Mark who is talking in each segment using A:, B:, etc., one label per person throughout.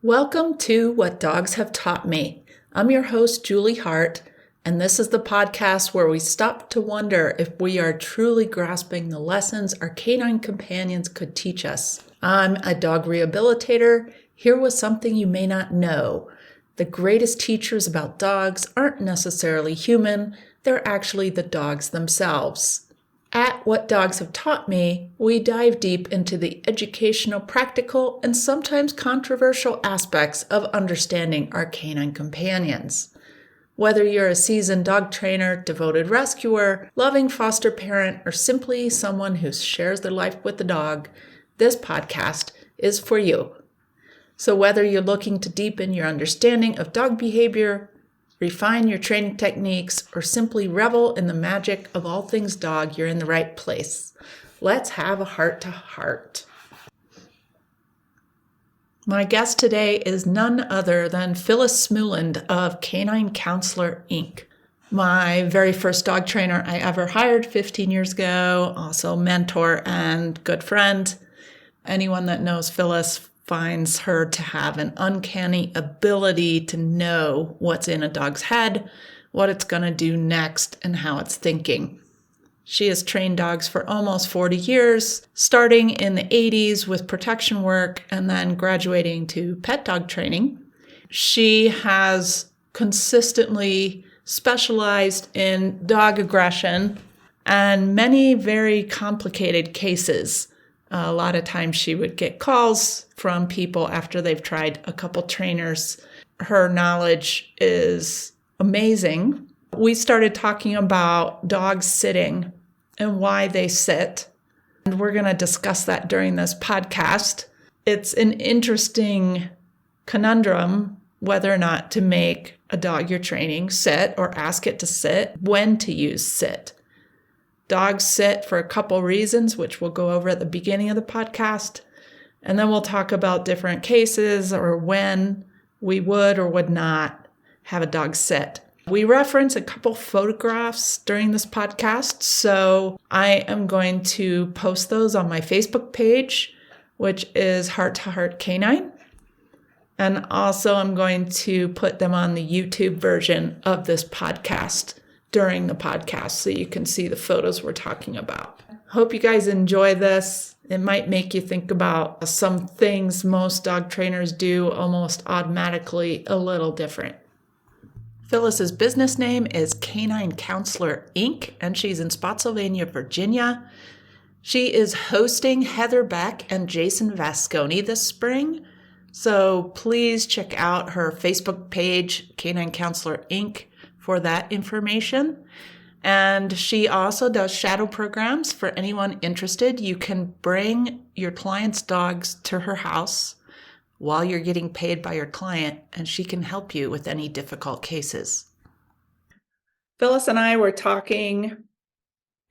A: Welcome to What Dogs Have Taught Me. I'm your host, Julie Hart, and this is the podcast where we stop to wonder if we are truly grasping the lessons our canine companions could teach us. I'm a dog rehabilitator, here with something you may not know. The greatest teachers about dogs aren't necessarily human, they're actually the dogs themselves. At What Dogs Have Taught Me, we dive deep into the educational, practical, and sometimes controversial aspects of understanding our canine companions. Whether you're a seasoned dog trainer, devoted rescuer, loving foster parent, or simply someone who shares their life with the dog, this podcast is for you. So whether you're looking to deepen your understanding of dog behavior, refine your training techniques, or simply revel in the magic of all things dog, you're in the right place. Let's have a heart-to-heart. My guest today is none other than Phyllis Smuland of Canine Counselor, Inc. My very first dog trainer I ever hired 15 years ago, also mentor and good friend. Anyone that knows Phyllis finds her to have an uncanny ability to know what's in a dog's head, what it's going to do next, and how it's thinking. She has trained dogs for almost 40 years, starting in the 80s with protection work and then graduating to pet dog training. She has consistently specialized in dog aggression and many very complicated cases. A lot of times she would get calls from people after they've tried a couple trainers. Her knowledge is amazing. We started talking about dogs sitting and why they sit, and we're going to discuss that during this podcast. It's an interesting conundrum whether or not to make a dog you're training sit or ask it to sit, when to use sit. Dogs sit for a couple reasons, which we'll go over at the beginning of the podcast. And then we'll talk about different cases or when we would or would not have a dog sit. We reference a couple photographs during this podcast, so I am going to post those on my Facebook page, which is Heart to Heart Canine. And also I'm going to put them on the YouTube version of this podcast during the podcast so you can see the photos we're talking about. Hope you guys enjoy this. It might make you think about some things most dog trainers do almost automatically a little different. Phyllis's business name is Canine Counselor, Inc., and she's in Spotsylvania, Virginia. She is hosting Heather Beck and Jason Vasconi this spring, so please check out her Facebook page, Canine Counselor, Inc., for that information. And she also does shadow programs for anyone interested. You can bring your client's dogs to her house while you're getting paid by your client, and she can help you with any difficult cases. Phyllis and I were talking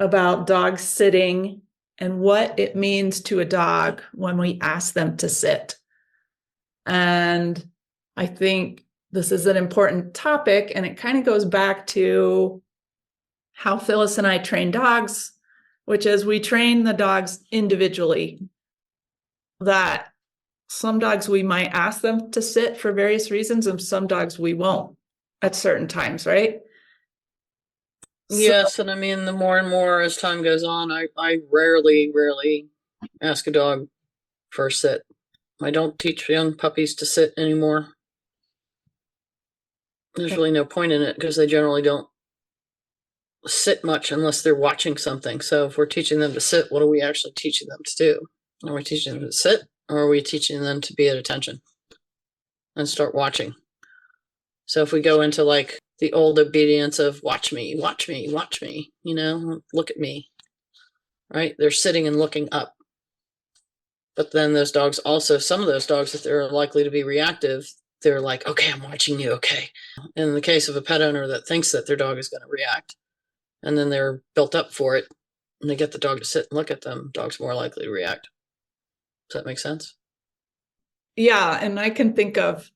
A: about dogs sitting and what it means to a dog when we ask them to sit. And I think this is an important topic, and it kind of goes back to how Phyllis and I train dogs, which is we train the dogs individually. That some dogs we might ask them to sit for various reasons, and some dogs we won't at certain times, right?
B: Yes, and I mean, the more and more as time goes on, I rarely ask a dog for a sit. I don't teach young puppies to sit anymore. There's really no point in it because they generally don't sit much unless they're watching something. So if we're teaching them to sit, what are we actually teaching them to do? Are we teaching them to sit, or are we teaching them to be at attention and start watching? So if we go into like the old obedience of watch me, look at me, right? They're sitting and looking up. But then those dogs also, some of those dogs, if they're likely to be reactive, they're like, okay, I'm watching you, okay. In the case of a pet owner that thinks that their dog is going to react, and then they're built up for it, and they get the dog to sit and look at them, dog's more likely to react. Does that make sense?
A: Yeah, and I can think of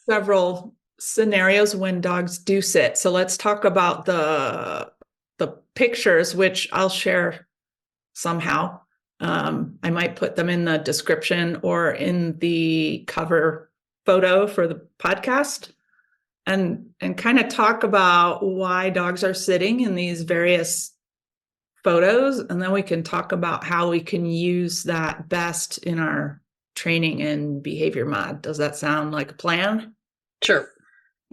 A: several scenarios when dogs do sit. So let's talk about the pictures, which I'll share somehow. I might put them in the description or in the cover photo for the podcast and kind of talk about why dogs are sitting in these various photos. And then we can talk about how we can use that best in our training and behavior mod. Does that sound like a plan?
B: Sure.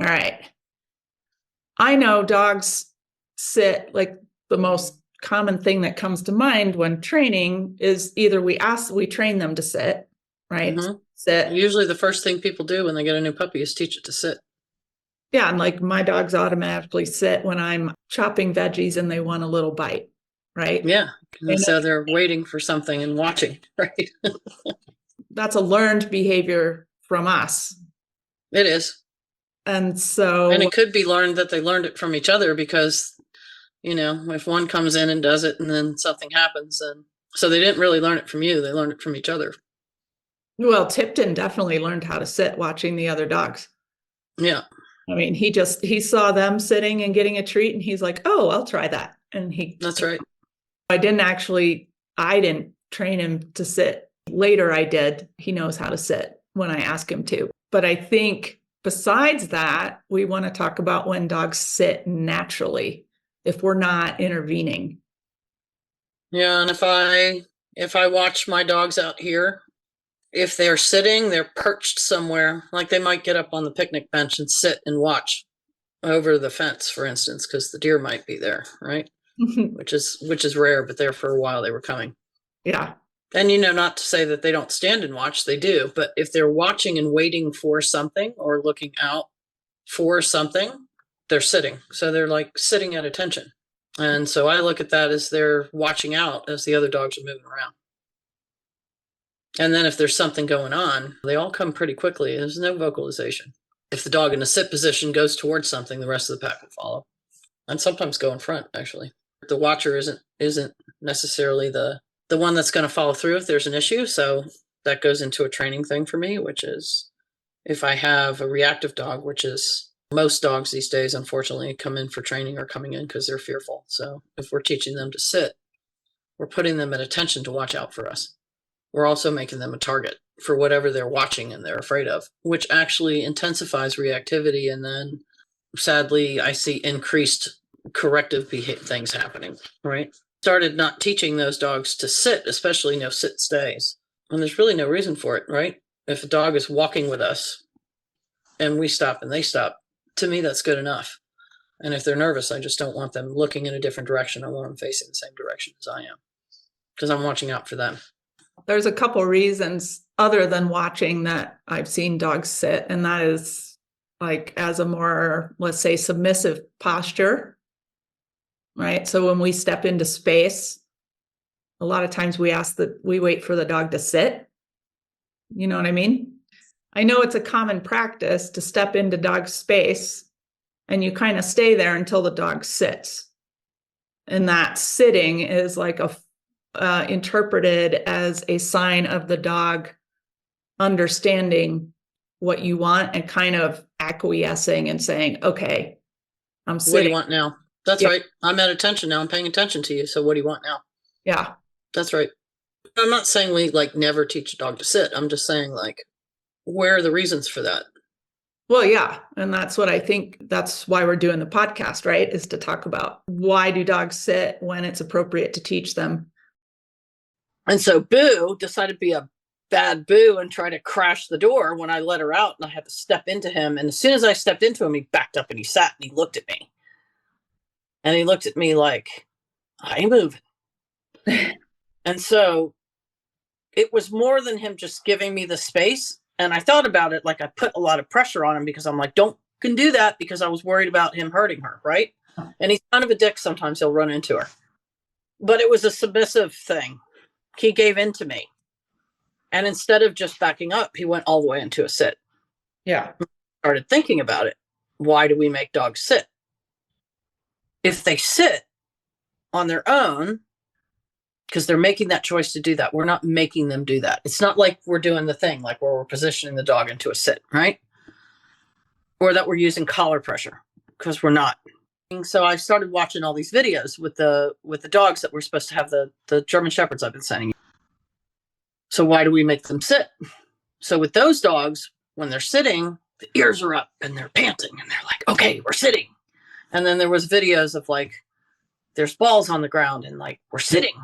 A: All right. I know dogs sit, like the most common thing that comes to mind when training is either we train them to sit, right?
B: Mm-hmm.
A: Sit.
B: Usually the first thing people do when they get a new puppy is teach it to sit.
A: Yeah, and like my dogs automatically sit when I'm chopping veggies and they want a little bite, right?
B: Yeah. And so they're waiting for something and watching, right?
A: That's a learned behavior from us.
B: It is.
A: And
B: it could be learned that they learned it from each other because, if one comes in and does it and then something happens, and so they didn't really learn it from you. They learned it from each other.
A: Well, Tipton definitely learned how to sit watching the other dogs.
B: Yeah.
A: I mean, he saw them sitting and getting a treat and he's like, oh, I'll try that. And
B: That's right.
A: I didn't train him to sit. Later I did. He knows how to sit when I ask him to. But I think besides that, we want to talk about when dogs sit naturally, if we're not intervening.
B: Yeah. And if I watch my dogs out here, if they're sitting, they're perched somewhere. Like they might get up on the picnic bench and sit and watch over the fence, for instance, because the deer might be there, right? which is rare, but there for a while they were coming.
A: Yeah.
B: And not to say that they don't stand and watch, they do. But if they're watching and waiting for something or looking out for something, they're sitting. So they're like sitting at attention. And so I look at that as they're watching out as the other dogs are moving around. And then if there's something going on, they all come pretty quickly. There's no vocalization. If the dog in a sit position goes towards something, the rest of the pack will follow. And sometimes go in front, actually. The watcher isn't necessarily the one that's going to follow through if there's an issue. So that goes into a training thing for me, which is if I have a reactive dog, which is most dogs these days, unfortunately, come in for training or coming in because they're fearful. So if we're teaching them to sit, we're putting them at attention to watch out for us. We're also making them a target for whatever they're watching and they're afraid of, which actually intensifies reactivity. And then sadly, I see increased corrective things happening, right? Started not teaching those dogs to sit, especially no sit stays. And there's really no reason for it, right? If a dog is walking with us and we stop and they stop, to me, that's good enough. And if they're nervous, I just don't want them looking in a different direction. I want them facing the same direction as I am because I'm watching out for them.
A: There's a couple reasons other than watching that I've seen dogs sit, and that is like as a more, let's say, submissive posture, right? So when we step into space, a lot of times we wait for the dog to sit. You know what I mean? I know it's a common practice to step into dog space and you kind of stay there until the dog sits. And that sitting is like interpreted as a sign of the dog understanding what you want and kind of acquiescing and saying, okay, I'm sitting.
B: What do you want now? That's right. I'm at attention now. I'm paying attention to you. So what do you want now?
A: Yeah.
B: That's right. I'm not saying we never teach a dog to sit. I'm just saying where are the reasons for that?
A: Well, yeah. And that's what I think. That's why we're doing the podcast, right? Is to talk about why do dogs sit when it's appropriate to teach them.
B: And so Boo decided to be a bad Boo and try to crash the door when I let her out, and I had to step into him. And as soon as I stepped into him, he backed up and he sat and he looked at me. And he looked at me like, I ain't moving. And so it was more than him just giving me the space. And I thought about it like I put a lot of pressure on him because I'm like, can do that, because I was worried about him hurting her, right? And he's kind of a dick. Sometimes he'll run into her. But it was a submissive thing. He gave in to me. And instead of just backing up, he went all the way into a sit.
A: Yeah.
B: Started thinking about it. Why do we make dogs sit? If they sit on their own, because they're making that choice to do that, we're not making them do that. It's not like we're doing the thing, like where we're positioning the dog into a sit, right? Or that we're using collar pressure, because we're not. So I started watching all these videos with the dogs that we're supposed to have, the German Shepherds I've been sending you. So why do we make them sit? So with those dogs, when they're sitting, the ears are up and they're panting and they're like, okay, we're sitting. And then there was videos of like, there's balls on the ground and like, we're sitting.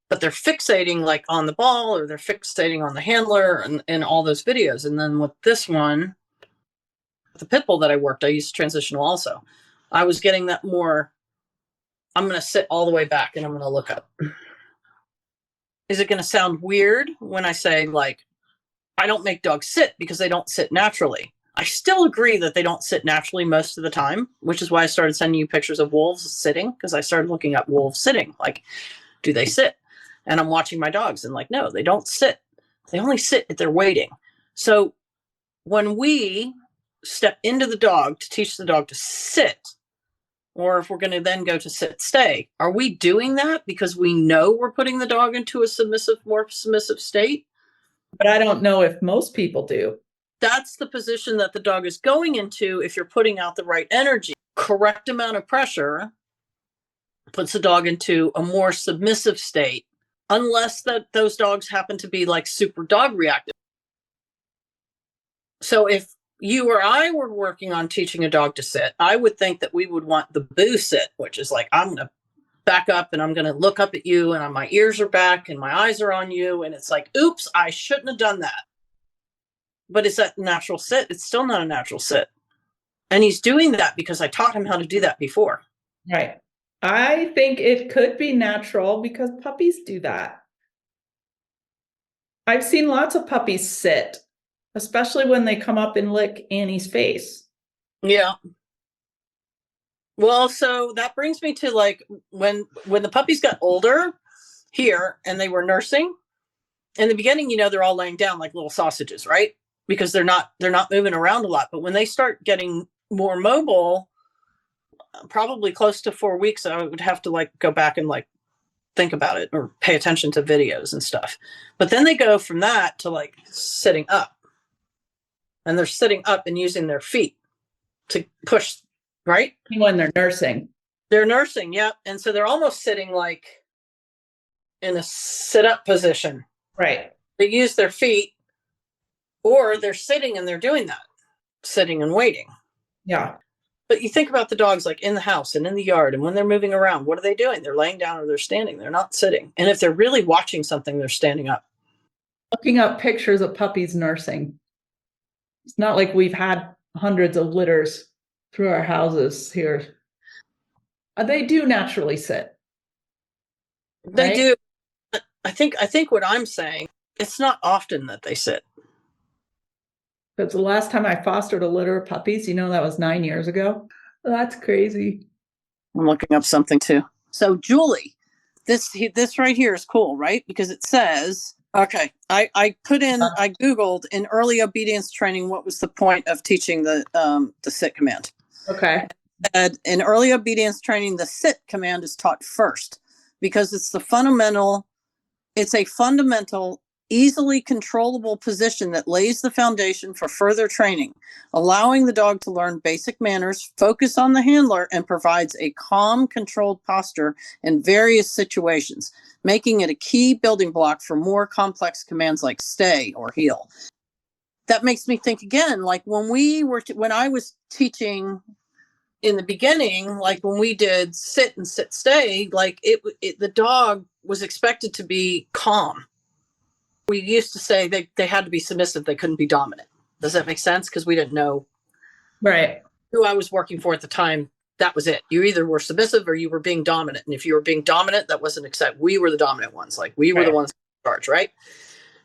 B: But they're fixating like on the ball, or they're fixating on the handler, and all those videos. And then with this one, the pit bull that I worked, I used transitional also. I was getting that more, I'm going to sit all the way back and I'm going to look up. Is it going to sound weird when I say, like, I don't make dogs sit because they don't sit naturally? I still agree that they don't sit naturally most of the time, which is why I started sending you pictures of wolves sitting, because I started looking at wolves sitting. Like, do they sit? And I'm watching my dogs and like, no, they don't sit. They only sit if they're waiting. So when we step into the dog to teach the dog to sit, or if we're going to then go to sit, stay, are we doing that because we know we're putting the dog into a more submissive state?
A: But I don't know if most people do.
B: That's the position that the dog is going into if you're putting out the right energy. Correct amount of pressure puts the dog into a more submissive state, unless that those dogs happen to be like super dog reactive. So if you or I were working on teaching a dog to sit, I would think that we would want the boo sit, which is like, I'm going to back up and I'm going to look up at you and my ears are back and my eyes are on you. And it's like, oops, I shouldn't have done that. But is that natural sit? It's still not a natural sit. And he's doing that because I taught him how to do that before.
A: Right. I think it could be natural because puppies do that. I've seen lots of puppies sit, especially when they come up and lick Annie's face.
B: Yeah. Well, so that brings me to like when the puppies got older here and they were nursing, in the beginning, you know, they're all laying down like little sausages, right? Because they're not moving around a lot. But when they start getting more mobile, probably close to 4 weeks, I would have to like go back and like think about it or pay attention to videos and stuff. But then they go from that to like sitting up, and they're sitting up and using their feet to push, right?
A: When they're nursing.
B: They're nursing, yeah. And so they're almost sitting like in a sit up position.
A: Right.
B: They use their feet, or they're sitting and they're doing that, sitting and waiting.
A: Yeah.
B: But you think about the dogs like in the house and in the yard, and when they're moving around, what are they doing? They're laying down or they're standing. They're not sitting. And if they're really watching something, they're standing up.
A: Looking up pictures of puppies nursing. It's not like we've had hundreds of litters through our houses here. They do naturally sit.
B: They
A: right?
B: do. I think what I'm saying, it's not often that they sit.
A: Because the last time I fostered a litter of puppies, you know, that was 9 years ago. That's crazy.
B: I'm looking up something too. So Julie, this right here is cool, right? Because it says, okay, I Googled in early obedience training, what was the point of teaching the sit command?
A: Okay.
B: And in early obedience training, the sit command is taught first because it's a fundamental, easily controllable position that lays the foundation for further training, allowing the dog to learn basic manners, focus on the handler, and provides a calm, controlled posture in various situations, making it a key building block for more complex commands like stay or heel. That makes me think again, like when I was teaching in the beginning, like when we did sit and sit stay, like the dog was expected to be calm. We used to say they had to be submissive. They couldn't be dominant. Does that make sense? Because we didn't know
A: Right.
B: who I was working for at the time. That was it. You either were submissive or you were being dominant. And if you were being dominant, that wasn't accepted. We were the dominant ones. Like we were the ones in charge, right?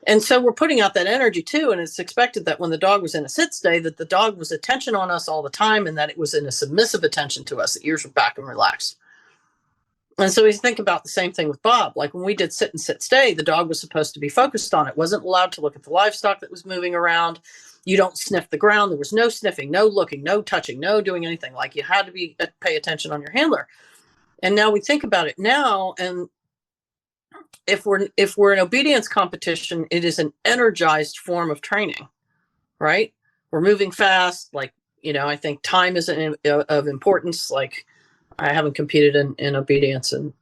B: And so we're putting out that energy too. And it's expected that when the dog was in a sit stay, that the dog was attention on us all the time, and that it was in a submissive attention to us. The ears were back and relaxed. And so we think about the same thing with Bob. Like when we did sit and sit stay, the dog was supposed to be focused on it. Wasn't allowed to look at the livestock that was moving around. You don't sniff the ground. There was no sniffing, no looking, no touching, no doing anything. Like you had to pay attention on your handler. And now we think about it now, and if we're in obedience competition, it is an energized form of training, right? We're moving fast. Like, you know, I think time is of importance. Like I haven't competed in obedience, and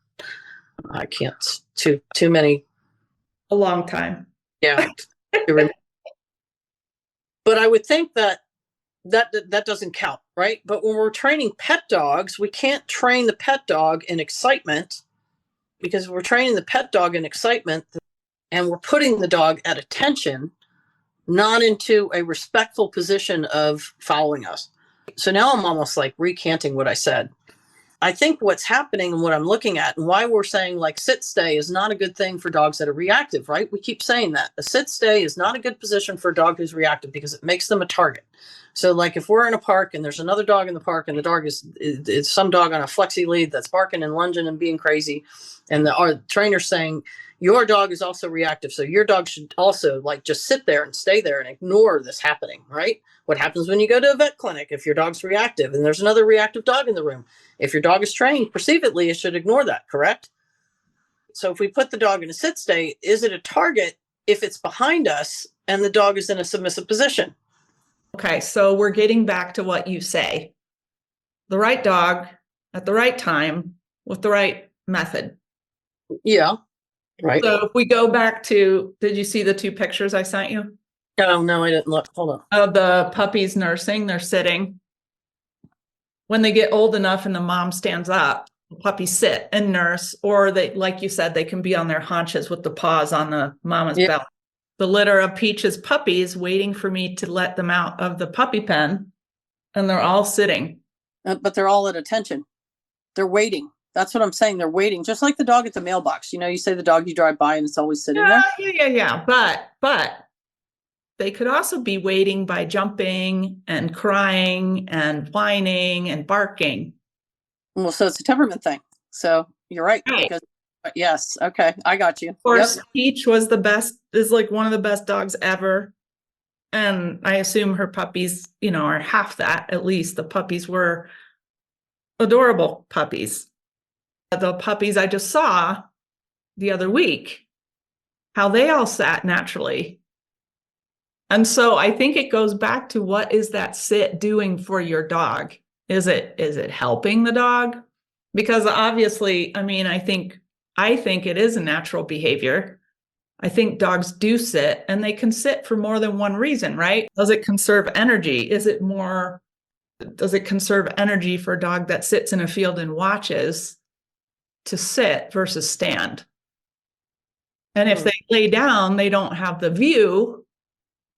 B: I can't too many.
A: A long time.
B: Yeah. But I would think that doesn't count, right? But when we're training pet dogs, we can't train the pet dog in excitement, because we're training the pet dog in excitement and we're putting the dog at attention, not into a respectful position of following us. So now I'm almost like recanting what I said. I think what's happening and what I'm looking at and why we're saying like sit stay is not a good thing for dogs that are reactive, right? We keep saying that. A sit stay is not a good position for a dog who's reactive because it makes them a target. So like if we're in a park and there's another dog in the park and the dog is some dog on a flexi lead that's barking and lunging and being crazy, and our trainer's saying your dog is also reactive, so your dog should also like just sit there and stay there and ignore this happening, right? What happens when you go to a vet clinic if your dog's reactive and there's another reactive dog in the room? If your dog is trained perceivedly, it should ignore that, correct? So if we put the dog in a sit stay, is it a target if it's behind us and the dog is in a submissive position?
A: Okay, so we're getting back to what you say. The right dog at the right time with the right method.
B: Yeah, right.
A: So if we go back to, did you see the 2 pictures I sent you?
B: Oh, no, I didn't look. Hold on.
A: Of the puppies nursing, they're sitting. When they get old enough and the mom stands up, the puppies sit and nurse, or they, like you said, they can be on their haunches with the paws on the mama's belly. The litter of Peach's puppies waiting for me to let them out of the puppy pen, and they're all sitting.
B: But they're all at attention. They're waiting. That's what I'm saying. They're waiting, just like the dog at the mailbox. You know, you say the dog you drive by and it's always sitting there.
A: Yeah. But they could also be waiting by jumping and crying and whining and barking.
B: Well, so it's a temperament thing. So you're right. Because, yes. Okay. I got you.
A: Of course, Peach was is like one of the best dogs ever. And I assume her puppies, are half that, at least. The puppies were adorable puppies. The puppies I just saw the other week, how they all sat naturally. And so I think it goes back to, what is that sit doing for your dog? Is it helping the dog? Because obviously, I think it is a natural behavior. I think dogs do sit, and they can sit for more than one reason, right? Does it conserve energy? Does it conserve energy for a dog that sits in a field and watches to sit versus stand? And if they lay down, they don't have the view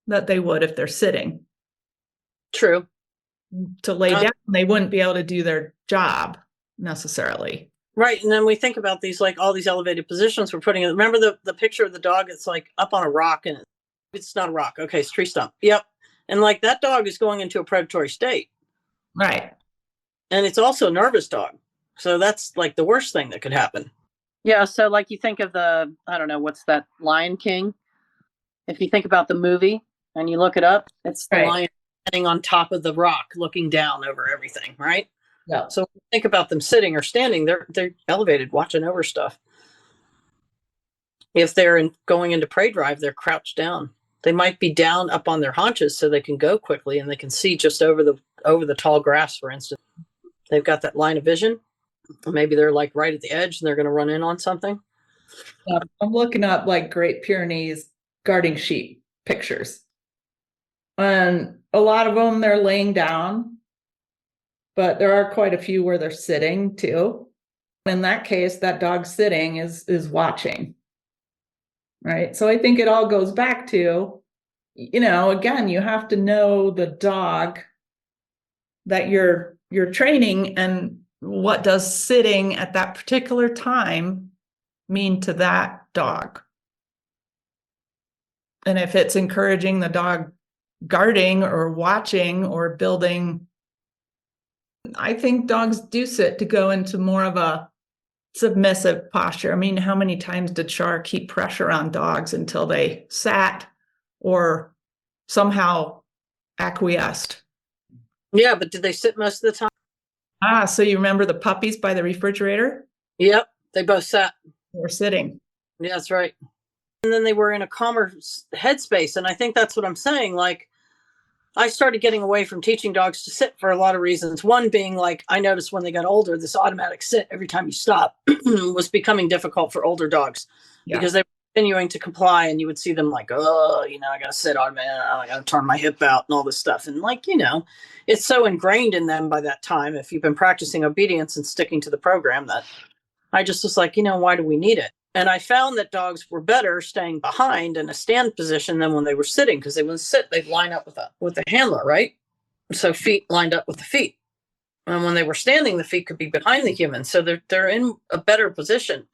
A: that they would if they're sitting.
B: True.
A: To lay down, they wouldn't be able to do their job necessarily.
B: Right. And then we think about these, like all these elevated positions we're putting in. Remember the picture of the dog? It's like up on a rock, and it's not a rock. Okay. It's a tree stump. Yep. And like that dog is going into a predatory state.
A: Right.
B: And it's also a nervous dog. So that's like the worst thing that could happen. Yeah. So like you think of I don't know, what's that, Lion King? If you think about the movie and you look it up, it's the lion sitting on top of the rock looking down over everything, right?
A: Yeah.
B: So think about them sitting or standing, they're elevated, watching over stuff. If they're going into prey drive, they're crouched down. They might be down up on their haunches so they can go quickly and they can see just over the tall grass, for instance. They've got that line of vision. Maybe they're like right at the edge and they're going to run in on something.
A: I'm looking up like Great Pyrenees guarding sheep pictures. And a lot of them, they're laying down, but there are quite a few where they're sitting too. In that case, that dog sitting is watching, right? So I think it all goes back to, again, you have to know the dog that you're training, and what does sitting at that particular time mean to that dog. And if it's encouraging the dog guarding or watching or building, I think dogs do sit to go into more of a submissive posture. How many times did Char keep pressure on dogs until they sat or somehow acquiesced?
B: Yeah, but did they sit most of the time?
A: So you remember the puppies by the refrigerator?
B: Yep, they both sat.
A: They were sitting.
B: Yeah, that's right. And then they were in a calmer headspace. And I think that's what I'm saying. Like, I started getting away from teaching dogs to sit for a lot of reasons. One being like, I noticed when they got older, this automatic sit every time you stop was becoming difficult for older dogs because they were continuing to comply, and you would see them like, oh, I got to sit on, man, I got to turn my hip out and all this stuff. And like, it's so ingrained in them by that time, if you've been practicing obedience and sticking to the program, that I just was like, why do we need it? And I found that dogs were better staying behind in a stand position than when they were sitting, because they would sit, they'd line up with a handler, right? So feet lined up with the feet. And when they were standing, the feet could be behind the human. So they're in a better position,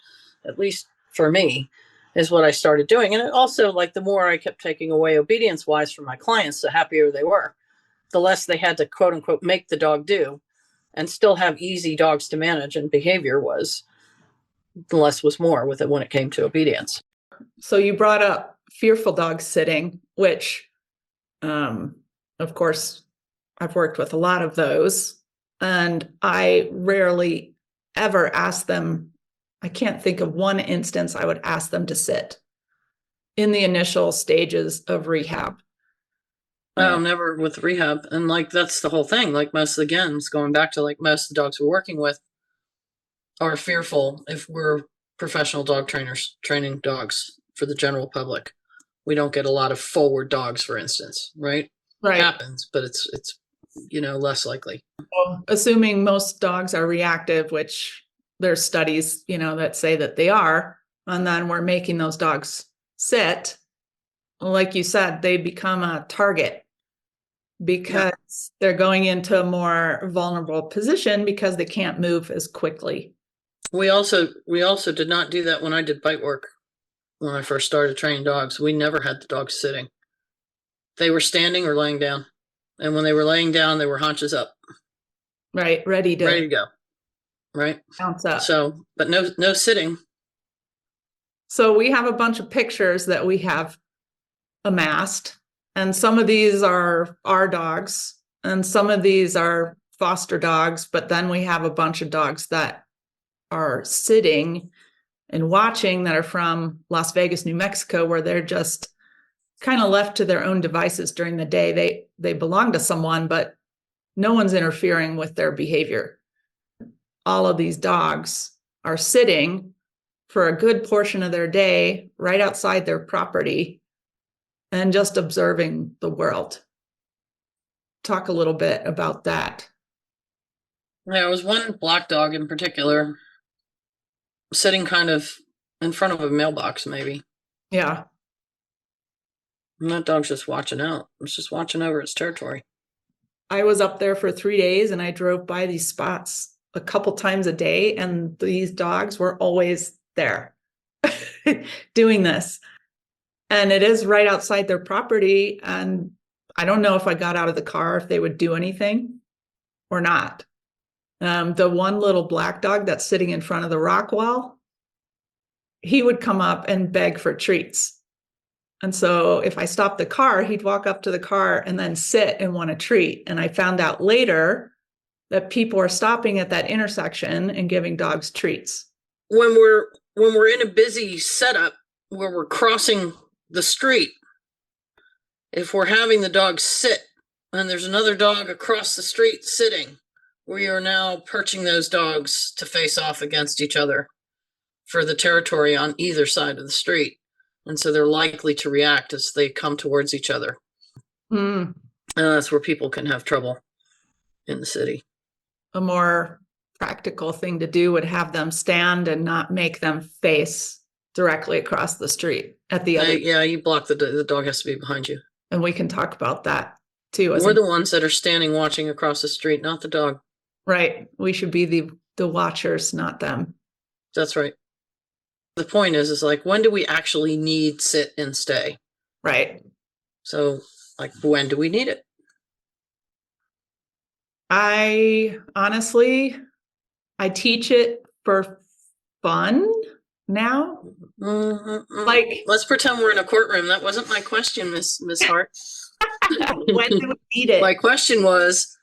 B: at least for me, is what I started doing. And it also, like, the more I kept taking away obedience wise from my clients, the happier they were. The less they had to, quote unquote, make the dog do, and still have easy dogs to manage, and behavior was, the less was more with it when it came to obedience.
A: So you brought up fearful dog sitting, which, of course, I've worked with a lot of those, and I rarely ever ask them. I can't think of one instance I would ask them to sit in the initial stages of rehab.
B: Oh, never with rehab. And like, that's the whole thing. Like, most, again, it's going back to, like, most of the dogs we're working with are fearful. If we're professional dog trainers training dogs for the general public, we don't get a lot of forward dogs, for instance, right?
A: Right.
B: It happens, but it's less likely.
A: Well, assuming most dogs are reactive, which there's studies, that say that they are, and then we're making those dogs sit, like you said, they become a target because they're going into a more vulnerable position because they can't move as quickly.
B: We also did not do that when I did bite work. When I first started training dogs, we never had the dogs sitting. They were standing or laying down. And when they were laying down, they were haunches up.
A: Right. Ready to
B: go. Right.
A: Bounce up.
B: So, but no sitting.
A: So we have a bunch of pictures that we have amassed, and some of these are our dogs and some of these are foster dogs, but then we have a bunch of dogs that are sitting and watching that are from Las Vegas, New Mexico, where they're just kind of left to their own devices during the day. They belong to someone, but no one's interfering with their behavior. All of these dogs are sitting for a good portion of their day right outside their property and just observing the world. Talk a little bit about that.
B: There was one black dog in particular sitting kind of in front of a mailbox, maybe.
A: Yeah.
B: And that dog's just watching out. It's just watching over its territory.
A: I was up there for 3 days and I drove by these spots a couple times a day, and these dogs were always there doing this. And it is right outside their property. And I don't know if I got out of the car, if they would do anything or not. The one little black dog that's sitting in front of the rock wall, he would come up and beg for treats. And so if I stopped the car, he'd walk up to the car and then sit and want a treat. And I found out later that people are stopping at that intersection and giving dogs treats.
B: When we're in a busy setup where we're crossing the street, if we're having the dog sit and there's another dog across the street sitting, we are now perching those dogs to face off against each other for the territory on either side of the street. And so they're likely to react as they come towards each other. And that's where people can have trouble in the city.
A: A more practical thing to do would have them stand and not make them face directly across the street at the other.
B: Yeah, you block the dog has to be behind you.
A: And we can talk about that too.
B: We're the ones that are standing watching across the street, not the dog.
A: Right. We should be the watchers, not them.
B: That's right. The point is like, when do we actually need sit and stay?
A: Right.
B: So, like, when do we need it?
A: I teach it for fun now. Like,
B: let's pretend we're in a courtroom. That wasn't my question, Miss Hart.
A: When do we need it?
B: My question was,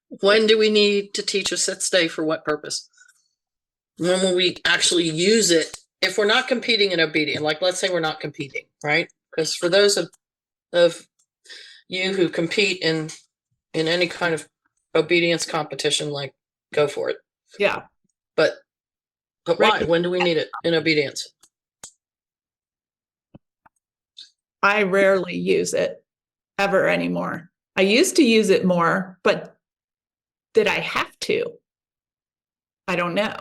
B: when do we need to teach a sit stay for what purpose? When will we actually use it? If we're not competing in obedience, like, let's say we're not competing, right? Because for those of you who compete in any kind of obedience competition, like, go for it.
A: Yeah.
B: But why? When do we need it in obedience?
A: I rarely use it ever anymore. I used to use it more, but did I have to? I don't know.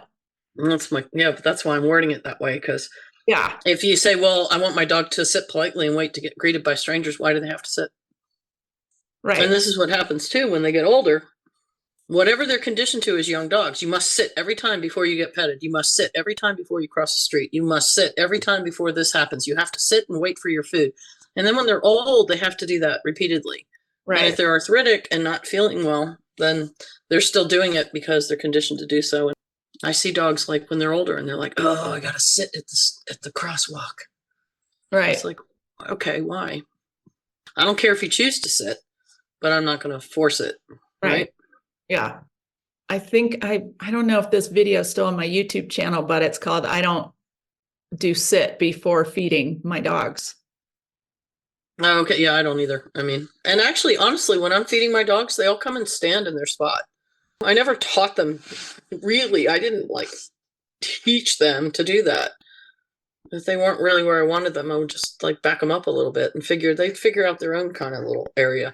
B: But that's why I'm wording it that way. Because
A: Yeah,
B: if you say, well, I want my dog to sit politely and wait to get greeted by strangers, why do they have to sit? And
A: right,
B: this is what happens too when they get older. Whatever they're conditioned to as young dogs, you must sit every time before you get petted. You must sit every time before you cross the street. You must sit every time before this happens. You have to sit and wait for your food. And then when they're old, they have to do that repeatedly. And if
A: right.
B: they're arthritic and not feeling well, then they're still doing it because they're conditioned to do so. And I see dogs like when they're older and they're like, oh, I got to sit at the crosswalk.
A: Right.
B: It's like, okay, why? I don't care if you choose to sit, but I'm not going to force it. Right.
A: Yeah. I think I don't know if this video is still on my YouTube channel, but it's called I Don't Do Sit Before Feeding My Dogs.
B: Oh, okay. Yeah, I don't either. I mean, and actually, honestly, when I'm feeding my dogs, they all come and stand in their spot. I never taught them really. I didn't like teach them to do that. If they weren't really where I wanted them, I would just like back them up a little bit and they'd figure out their own kind of little area.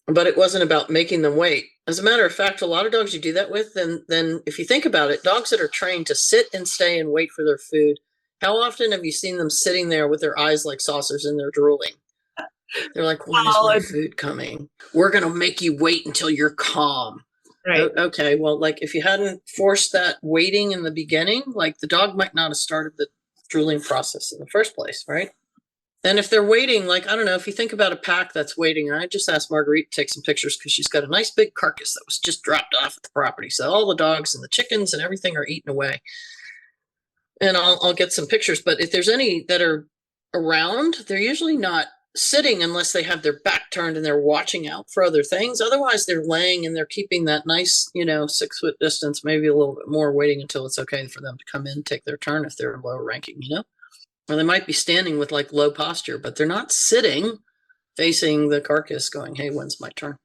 B: But it wasn't about making them wait. As a matter of fact, a lot of dogs you do that with, then if you think about it, dogs that are trained to sit and stay and wait for their food, how often have you seen them sitting there with their eyes like saucers and they're drooling? They're like, when is my food coming? We're going to make you wait until you're calm.
A: Right.
B: Okay, well, like if you hadn't forced that waiting in the beginning, like the dog might not have started the drooling process in the first place, right? And if they're waiting, like, I don't know, if you think about a pack that's waiting, and I just asked Marguerite to take some pictures because she's got a nice big carcass that was just dropped off at the property. So all the dogs and the chickens and everything are eaten away. And I'll get some pictures. But if there's any that are around, they're usually not sitting unless they have their back turned and they're watching out for other things. Otherwise, they're laying and they're keeping that nice, 6-foot distance, maybe a little bit more, waiting until it's okay for them to come in, take their turn if they're low ranking, Or they might be standing with like low posture, but they're not sitting facing the carcass going, hey, when's my turn?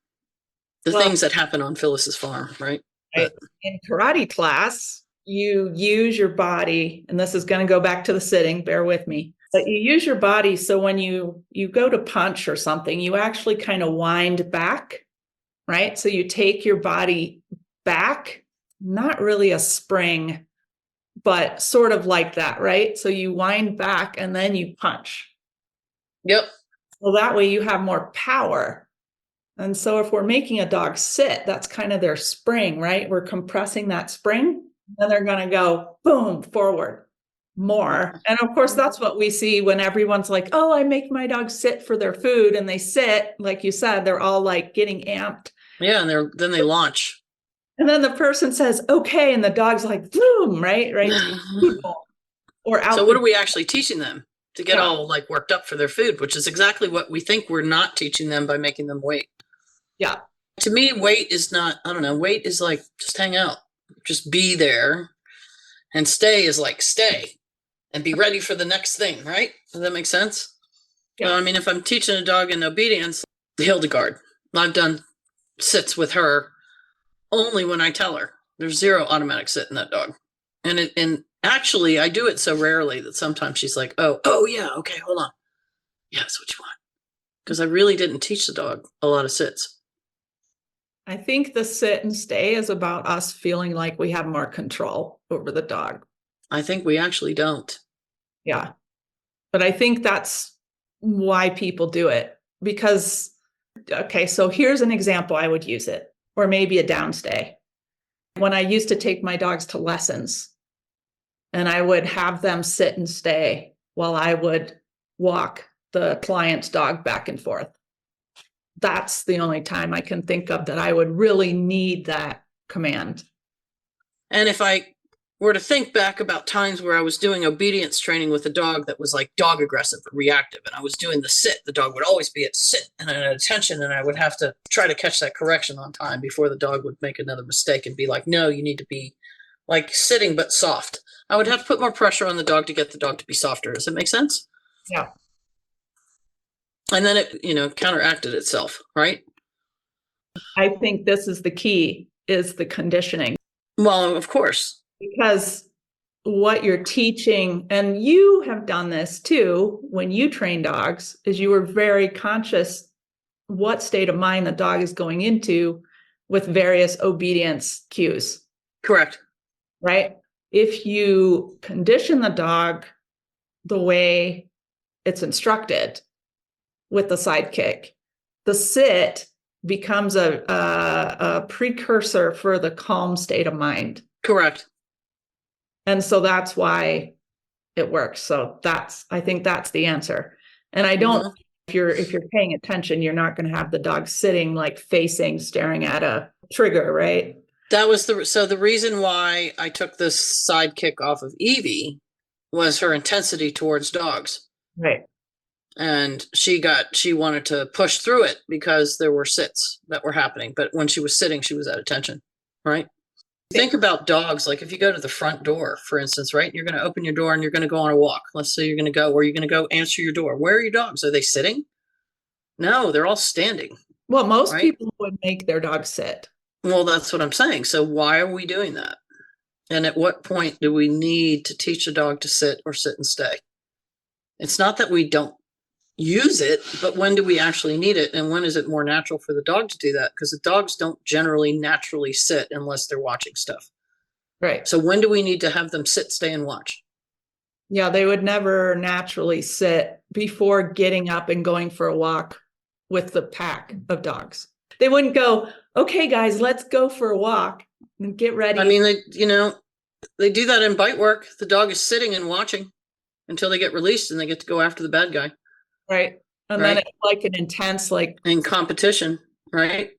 B: The things that happen on Phyllis's farm, right?
A: In karate class, you use your body, and this is going to go back to the sitting, bear with me, but you use your body so when you go to punch or something, you actually kind of wind back, right? So you take your body back, not really a spring, but sort of like that, right? So you wind back and then you punch.
B: Yep.
A: Well, that way you have more power. And so if we're making a dog sit, that's kind of their spring, right? We're compressing that spring, and they're going to go boom forward more. And of course, that's what we see when everyone's like, oh, I make my dog sit for their food, and they sit, like you said, they're all like getting amped.
B: Yeah, and then they launch.
A: And then the person says, okay, and the dog's like, boom, right? Or out.
B: So what are we actually teaching them? To get all like worked up for their food, which is exactly what we think we're not teaching them by making them wait.
A: Yeah.
B: To me, wait is not, I don't know, wait is like just hang out, just be there. And stay is like stay and be ready for the next thing, right? Does that make sense? Yeah. Well, I mean, if I'm teaching a dog in obedience, Hildegard, I've done sits with her only when I tell her. There's zero automatic sit in that dog. And actually, I do it so rarely that sometimes she's like, oh yeah, okay, hold on. Yeah, that's what you want. Because I really didn't teach the dog a lot of sits.
A: I think the sit and stay is about us feeling like we have more control over the dog.
B: I think we actually don't.
A: Yeah. But I think that's why people do it. Because, okay, so here's an example I would use it, or maybe a downstay. When I used to take my dogs to lessons, and I would have them sit and stay while I would walk the client's dog back and forth. That's the only time I can think of that I would really need that command.
B: And if I were to think back about times where I was doing obedience training with a dog that was like dog aggressive or reactive, and I was doing the sit, the dog would always be at sit and at attention, and I would have to try to catch that correction on time before the dog would make another mistake and be like, no, you need to be like sitting but soft. I would have to put more pressure on the dog to get the dog to be softer. Does that make sense?
A: Yeah.
B: And then it, counteracted itself, right?
A: I think this is the key, is the conditioning.
B: Well, of course.
A: Because what you're teaching, and you have done this too when you train dogs, is you were very conscious what state of mind the dog is going into with various obedience cues.
B: Correct.
A: Right? If you condition the dog the way it's instructed with the sidekick, the sit becomes a precursor for the calm state of mind.
B: Correct.
A: And so that's why it works. So I think that's the answer. And I don't, if you're paying attention, you're not going to have the dog sitting like facing, staring at a trigger, right?
B: That was the reason why I took this sidekick off of Evie was her intensity towards dogs.
A: Right.
B: And she wanted to push through it because there were sits that were happening. But when she was sitting, she was at attention, right? Think about dogs. Like if you go to the front door, for instance, right? You're going to open your door and you're going to go on a walk. Let's say you're going to go, or you're going to go answer your door. Where are your dogs? Are they sitting? No, they're all standing.
A: Well, most people would make their dog sit.
B: Well, that's what I'm saying. So why are we doing that? And at what point do we need to teach a dog to sit or sit and stay? It's not that we don't use it, but when do we actually need it? And when is it more natural for the dog to do that? Because the dogs don't generally naturally sit unless they're watching stuff.
A: Right.
B: So when do we need to have them sit, stay, and watch?
A: Yeah, they would never naturally sit before getting up and going for a walk with the pack of dogs. They wouldn't go, okay, guys, let's go for a walk and get ready.
B: I mean, they do that in bite work. The dog is sitting and watching until they get released and they get to go after the bad guy.
A: Right. And then it's like an intense, in
B: competition, right?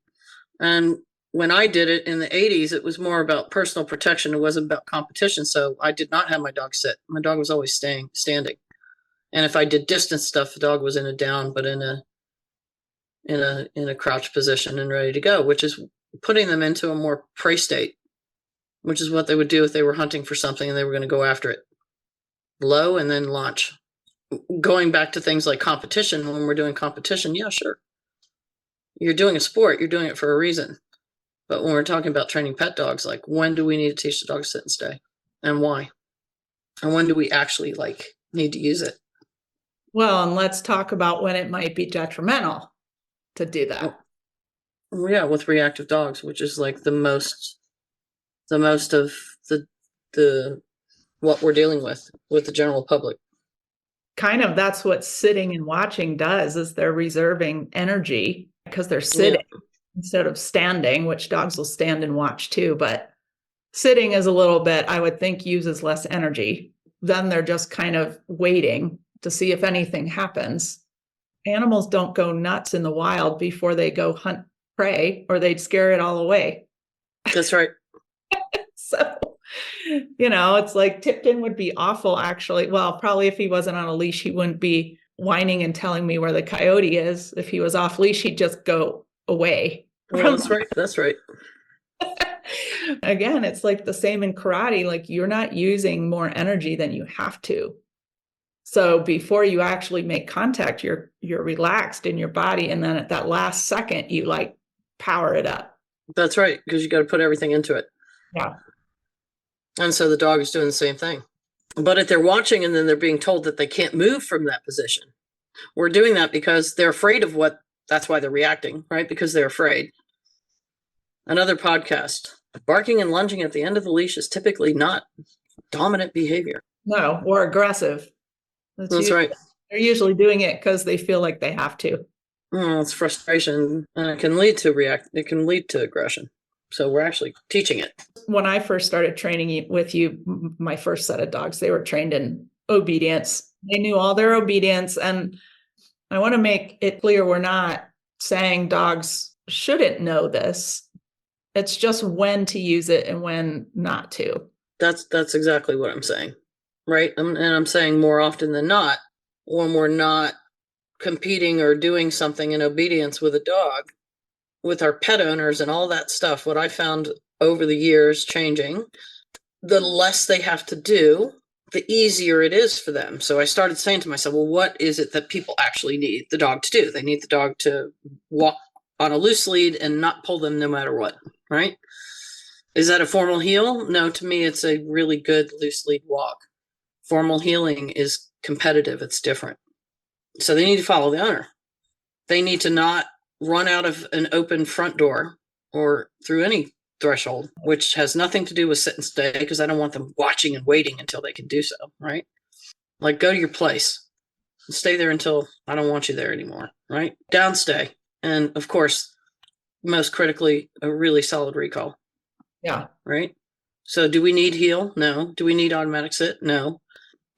B: And when I did it in the 80s, it was more about personal protection. It wasn't about competition. So I did not have my dog sit. My dog was always standing. And if I did distance stuff, the dog was in a down, but in a crouch position and ready to go, which is putting them into a more prey state, which is what they would do if they were hunting for something and they were going to go after it. Low and then launch. Going back to things like competition, when we're doing competition, yeah, sure. You're doing a sport, you're doing it for a reason. But when we're talking about training pet dogs, like when do we need to teach the dog to sit and stay? And why? And when do we actually need to use it?
A: Well, and let's talk about when it might be detrimental to do that.
B: Oh, yeah, with reactive dogs, which is like the most of the what we're dealing with the general public.
A: Kind of that's what sitting and watching does, is they're reserving energy because they're sitting instead of standing, which dogs will stand and watch too. But sitting is a little bit, I would think, uses less energy. Then they're just kind of waiting to see if anything happens. Animals don't go nuts in the wild before they go hunt prey, or they'd scare it all away.
B: That's right.
A: So, it's like Tipton would be awful, actually. Well, probably if he wasn't on a leash, he wouldn't be whining and telling me where the coyote is. If he was off leash, he'd just go away.
B: Well, that's right. That's right.
A: Again, it's like the same in karate. Like, you're not using more energy than you have to. So before you actually make contact, you're relaxed in your body. And then at that last second, you power it up.
B: That's right. Because you got to put everything into it.
A: Yeah.
B: And so the dog is doing the same thing. But if they're watching and then they're being told that they can't move from that position, we're doing that because they're afraid of that's why they're reacting, right? Because they're afraid. Another podcast, barking and lunging at the end of the leash is typically not dominant behavior.
A: No, or aggressive.
B: That's right.
A: They're usually doing it because they feel like they have to.
B: It's frustration, and it can lead to aggression. So we're actually teaching it.
A: When I first started training with you, my first set of dogs, they were trained in obedience. They knew all their obedience. And I want to make it clear, we're not saying dogs shouldn't know this. It's just when to use it and when not to.
B: That's exactly what I'm saying, right? And I'm saying more often than not, when we're not competing or doing something in obedience with a dog, with our pet owners and all that stuff, what I found over the years changing, the less they have to do, the easier it is for them. So I started saying to myself, well, what is it that people actually need the dog to do? They need the dog to walk on a loose lead and not pull them no matter what, right? Is that a formal heel? No, to me, it's a really good loose lead walk. Formal heeling is competitive. It's different. So they need to follow the owner. They need to not run out of an open front door or through any threshold, which has nothing to do with sit and stay, because I don't want them watching and waiting until they can do so, right? Like, go to your place and stay there until I don't want you there anymore, right? Downstay. And of course, most critically, a really solid recall.
A: Yeah.
B: Right? So do we need heel? No. Do we need automatic sit? No.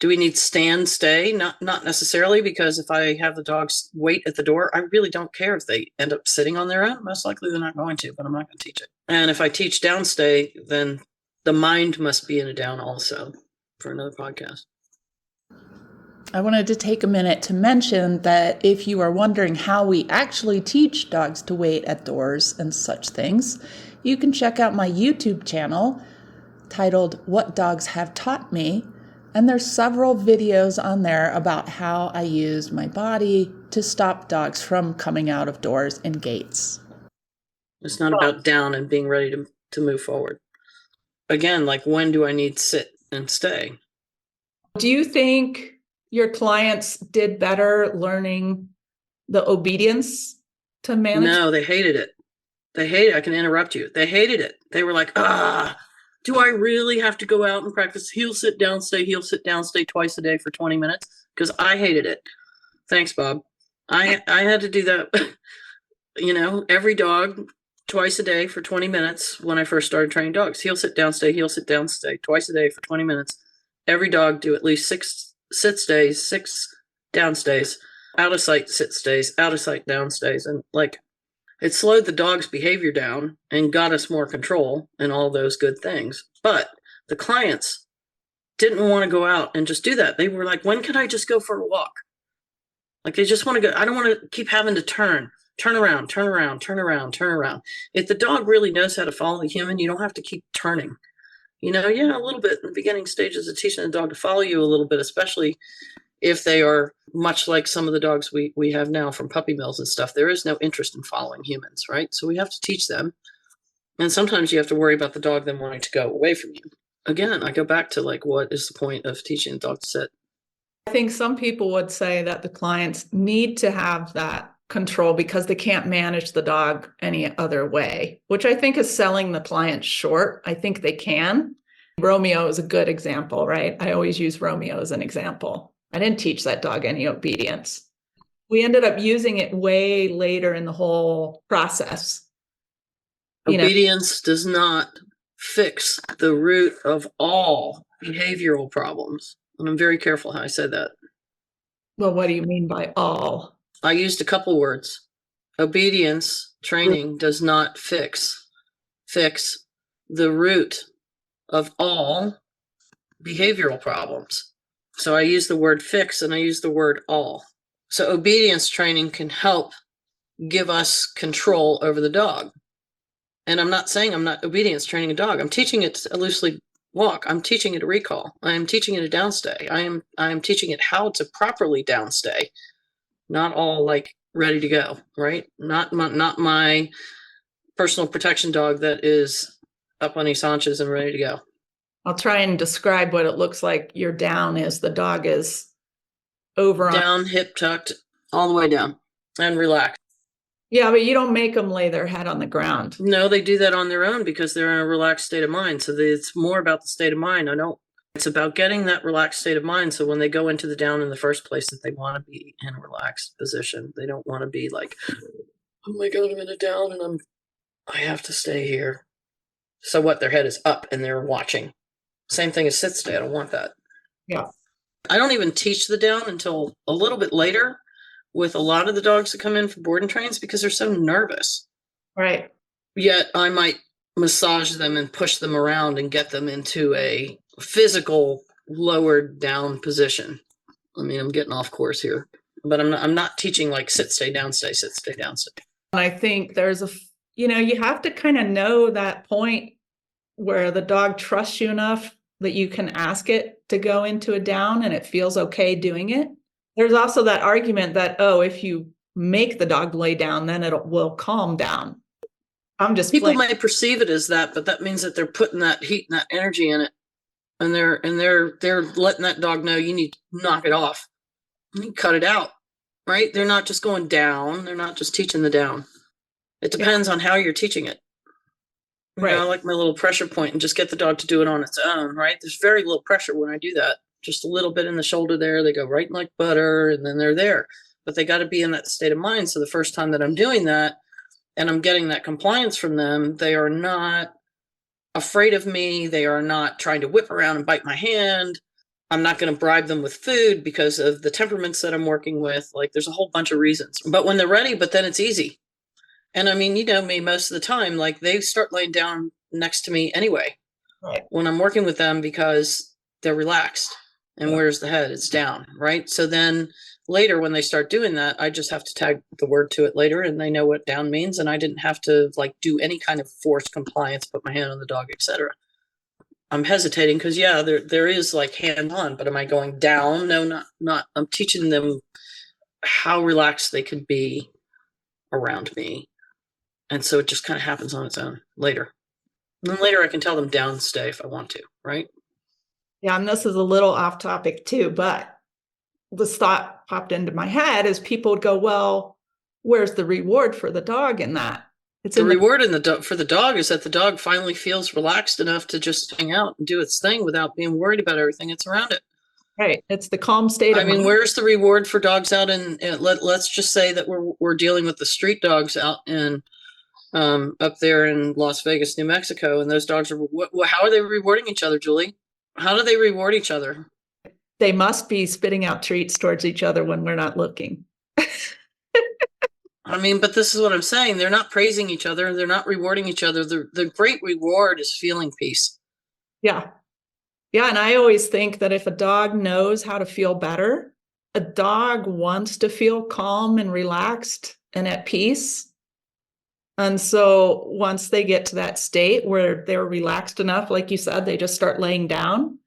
B: Do we need stand stay? Not necessarily, because if I have the dogs wait at the door, I really don't care if they end up sitting on their own. Most likely they're not going to, but I'm not going to teach it. And if I teach down stay, then the mind must be in a down also, for another podcast.
A: I wanted to take a minute to mention that if you are wondering how we actually teach dogs to wait at doors and such things, you can check out my YouTube channel titled What Dogs Have Taught Me, and there's several videos on there about how I use my body to stop dogs from coming out of doors and gates.
B: It's not about down and being ready to move forward. Again, like, when do I need sit and stay?
A: Do you think your clients did better learning the obedience to manage?
B: No, they hated it. They hated it. I can interrupt you. They hated it. They were like, do I really have to go out and practice heel sit down stay twice a day for 20 minutes? Because I hated it. Thanks, Bob. I had to do that, every dog twice a day for 20 minutes when I first started training dogs. Heel sit down stay twice a day for 20 minutes. Every dog do at least 6 sit stays, 6 down stays, out of sight sit stays, out of sight down stays. And like, it slowed the dog's behavior down and got us more control and all those good things. But the clients didn't want to go out and just do that. They were like, when can I just go for a walk? Like, they just want to go. I don't want to keep having to turn around. If the dog really knows how to follow the human, you don't have to keep turning. A little bit in the beginning stages of teaching a dog to follow you a little bit, especially if they are much like some of the dogs we have now from puppy mills and stuff. There is no interest in following humans, right? So we have to teach them. And sometimes you have to worry about the dog then wanting to go away from you. Again, I go back to, like, what is the point of teaching a dog to sit?
A: I think some people would say that the clients need to have that control because they can't manage the dog any other way, which I think is selling the client short. I think they can. Romeo is a good example, right? I always use Romeo as an example. I didn't teach that dog any obedience. We ended up using it way later in the whole process.
B: Obedience does not fix the root of all behavioral problems. And I'm very careful how I said that.
A: Well, what do you mean by all?
B: I used a couple words. Obedience training does not fix the root of all behavioral problems. So I use the word fix and I use the word all. So obedience training can help give us control over the dog. And I'm not saying I'm not obedience training a dog. I'm teaching it to loosely walk. I'm teaching it a recall. I am teaching it a downstay. I am teaching it how to properly downstay. Not all like ready to go, right? Not my personal protection dog that is up on his haunches and ready to go.
A: I'll try and describe what it looks like. Your down is the dog is over
B: down, hip tucked, all the way down and relaxed.
A: Yeah, but you don't make them lay their head on the ground.
B: No, they do that on their own because they're in a relaxed state of mind. So it's more about the state of mind. It's about getting that relaxed state of mind. So when they go into the down in the first place, that they want to be in a relaxed position. They don't want to be like, oh my God, I'm in a down and I have to stay here. So what? Their head is up and they're watching. Same thing as sit stay. I don't want that.
A: Yeah.
B: I don't even teach the down until a little bit later with a lot of the dogs that come in for board and trains because they're so nervous.
A: Right.
B: Yet I might massage them and push them around and get them into a physical lowered down position. I mean, I'm getting off course here, but I'm not teaching like sit, stay, down, stay, sit, stay, down, stay.
A: I think there's you have to kind of know that point where the dog trusts you enough that you can ask it to go into a down and it feels okay doing it. There's also that argument that, if you make the dog lay down, then it will calm down. I'm just
B: People
A: plain.
B: may perceive it as that, but that means that they're putting that heat and that energy in it, and they're letting that dog know you need to knock it off. You need to cut it out, right? They're not just going down. They're not just teaching the down. It
A: Yeah,
B: depends on how you're teaching it. I
A: right.
B: like my little pressure point and just get the dog to do it on its own, right? There's very little pressure when I do that. Just a little bit in the shoulder there. They go right in like butter, and then they're there. But they got to be in that state of mind. So the first time that I'm doing that and I'm getting that compliance from them, they are not afraid of me. They are not trying to whip around and bite my hand. I'm not going to bribe them with food because of the temperaments that I'm working with. Like, there's a whole bunch of reasons. But when they're ready, but then it's easy. And I mean, you know me, most of the time, like, they start laying down next to me anyway
A: Right.
B: when I'm working with them because they're relaxed. And where's the head? It's down, right? So then later when they start doing that, I just have to tag the word to it later, and they know what down means. And I didn't have to like do any kind of forced compliance, put my hand on the dog, etc. I'm hesitating because there is like hand on, but am I going down? No, not. I'm teaching them how relaxed they could be around me. And so it just kind of happens on its own later. And then later I can tell them down, stay if I want to, right?
A: Yeah, and this is a little off topic too, but this thought popped into my head as people would go, well, where's the reward for the dog in that? It's
B: The
A: in
B: reward for the dog is that the dog finally feels relaxed enough to just hang out and do its thing without being worried about everything that's around it.
A: right. It's the calm state
B: I
A: of
B: mean,
A: mind.
B: where's the reward for dogs out in let's just say that we're dealing with the street dogs out in up there in Las Vegas, New Mexico, and those dogs are how are they rewarding each other, Julie? How do they reward each other?
A: They must be spitting out treats towards each other when we're not looking.
B: I mean, but this is what I'm saying. They're not praising each other. They're not rewarding each other. The great reward is feeling peace.
A: Yeah. Yeah. And I always think that if a dog knows how to feel better, a dog wants to feel calm and relaxed and at peace. And so once they get to that state where they're relaxed enough, like you said, they just start laying down,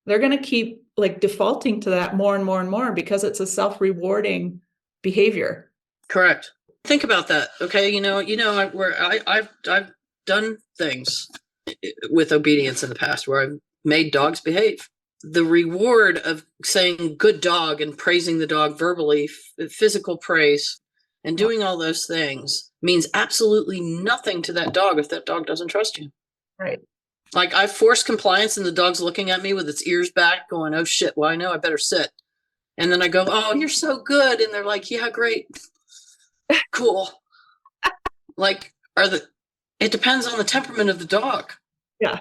A: they're going to keep like defaulting to that more and more and more because it's a self-rewarding behavior.
B: Correct. Think about that. Okay. I've done things with obedience in the past where I've made dogs behave. The reward of saying good dog and praising the dog verbally, physical praise, and doing all those things means absolutely nothing to that dog if that dog doesn't trust you.
A: Right.
B: Like, I forced compliance and the dog's looking at me with its ears back going, oh shit, well, I know I better sit. And then I go, oh, you're so good. And they're like, yeah, great. Cool. Like, it depends on the temperament of the dog.
A: Yeah.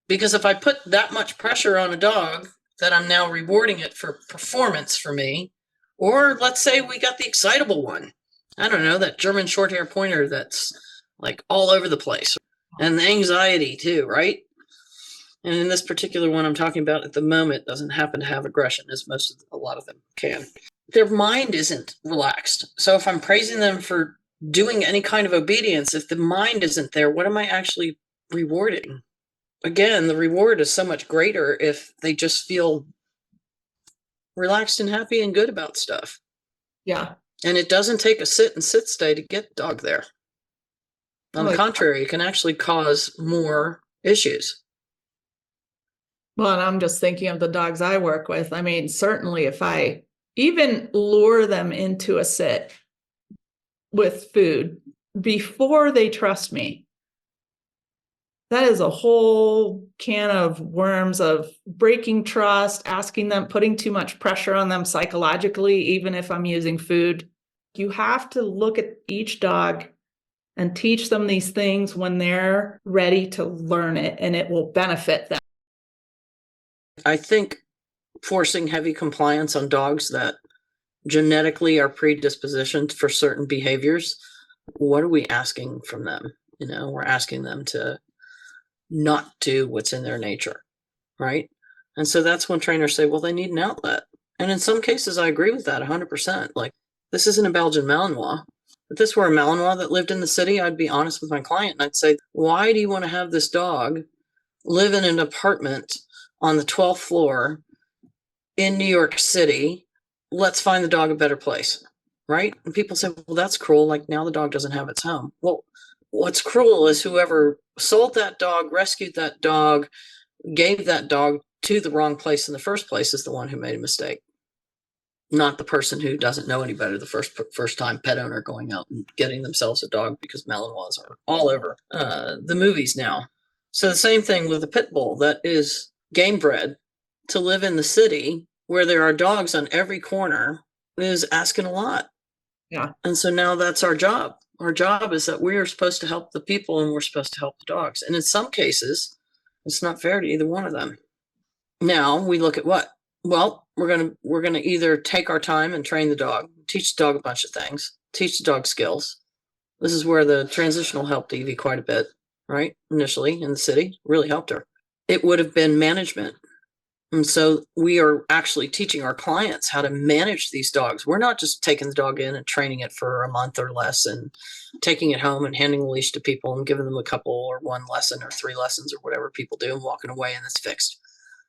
B: Because if I put that much pressure on a dog that I'm now rewarding it for performance for me, or let's say we got the excitable one. I don't know, that German short hair pointer that's like all over the place. And the anxiety too, right? And in this particular one I'm talking about at the moment doesn't happen to have aggression, as a lot of them can. Their mind isn't relaxed. So if I'm praising them for doing any kind of obedience, if the mind isn't there, what am I actually rewarding? Again, the reward is so much greater if they just feel relaxed and happy and good about stuff.
A: Yeah.
B: And it doesn't take a sit and sit stay to get the dog there. On the contrary, it can actually cause more issues.
A: Well, and I'm just thinking of the dogs I work with. I mean, certainly if I even lure them into a sit with food before they trust me, that is a whole can of worms of breaking trust, asking them, putting too much pressure on them psychologically, even if I'm using food. You have to look at each dog and teach them these things when they're ready to learn it, and it will benefit them.
B: I think forcing heavy compliance on dogs that genetically are predispositioned for certain behaviors, what are we asking from them? We're asking them to not do what's in their nature, right? And so that's when trainers say, well, they need an outlet. And in some cases, I agree with that 100%. Like, this isn't a Belgian Malinois. If this were a Malinois that lived in the city, I'd be honest with my client and I'd say, why do you want to have this dog live in an apartment on the 12th floor in New York City? Let's find the dog a better place, right? And people say, well, that's cruel. Like, now the dog doesn't have its home. Well, what's cruel is whoever sold that dog, rescued that dog, gave that dog to the wrong place in the first place is the one who made a mistake, not the person who doesn't know any better, the first time pet owner going out and getting themselves a dog, because Malinois are all over the movies now. So the same thing with a pit bull that is game bred to live in the city where there are dogs on every corner is asking a lot.
A: Yeah.
B: And so now that's our job. Our job is that we are supposed to help the people and we're supposed to help the dogs. And in some cases, it's not fair to either one of them. Now we look at what? Well, we're gonna either take our time and train the dog, teach the dog a bunch of things, teach the dog skills. This is where the transitional helped Evie quite a bit, right? Initially in the city, really helped her. It would have been management. And so we are actually teaching our clients how to manage these dogs. We're not just taking the dog in and training it for a month or less and taking it home and handing the leash to people and giving them a couple or one lesson or 3 lessons or whatever people do and walking away and it's fixed.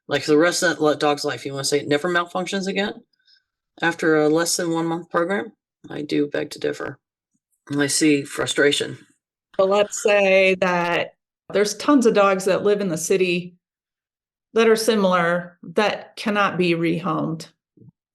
B: Like for the rest of that dog's life, you want to say it never malfunctions again after a less than 1 month program? I do beg to differ. I see frustration.
A: So let's say that there's tons of dogs that live in the city that are similar that cannot be rehomed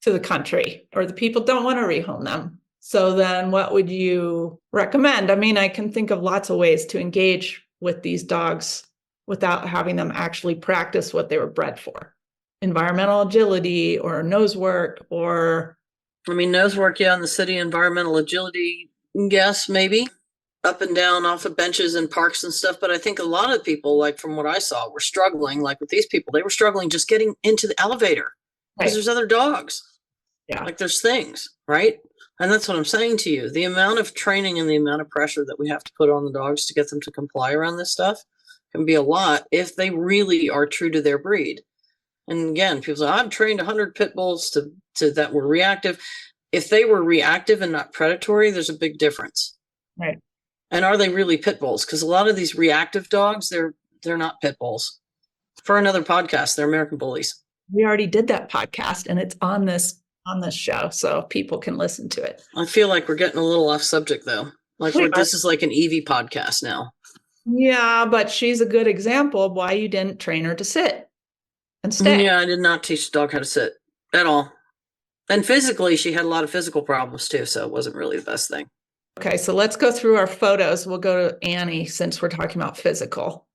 A: to the country, or the people don't want to rehome them. So then what would you recommend? I mean, I can think of lots of ways to engage with these dogs without having them actually practice what they were bred for. Environmental agility or nose work or...
B: I mean, nose work, yeah, in the city, environmental agility, yes, maybe. Up and down off of benches and parks and stuff. But I think a lot of people, like from what I saw, were struggling, like with these people, they were struggling just getting into the elevator because there's other dogs.
A: Yeah.
B: Like there's things, right? And that's what I'm saying to you. The amount of training and the amount of pressure that we have to put on the dogs to get them to comply around this stuff can be a lot if they really are true to their breed. And again, people say, I've trained 100 pit bulls to that were reactive. If they were reactive and not predatory, there's a big difference.
A: Right.
B: And are they really pit bulls? Because a lot of these reactive dogs, they're not pit bulls. For another podcast, they're American bullies.
A: We already did that podcast and it's on this show, so people can listen to it.
B: I feel like we're getting a little off subject though. Like this is like an Evie podcast now.
A: Yeah, but she's a good example of why you didn't train her to sit and stay.
B: Yeah, I did not teach the dog how to sit at all. And physically, she had a lot of physical problems too, so it wasn't really the best thing.
A: Okay, so let's go through our photos. We'll go to Annie since we're talking about physical.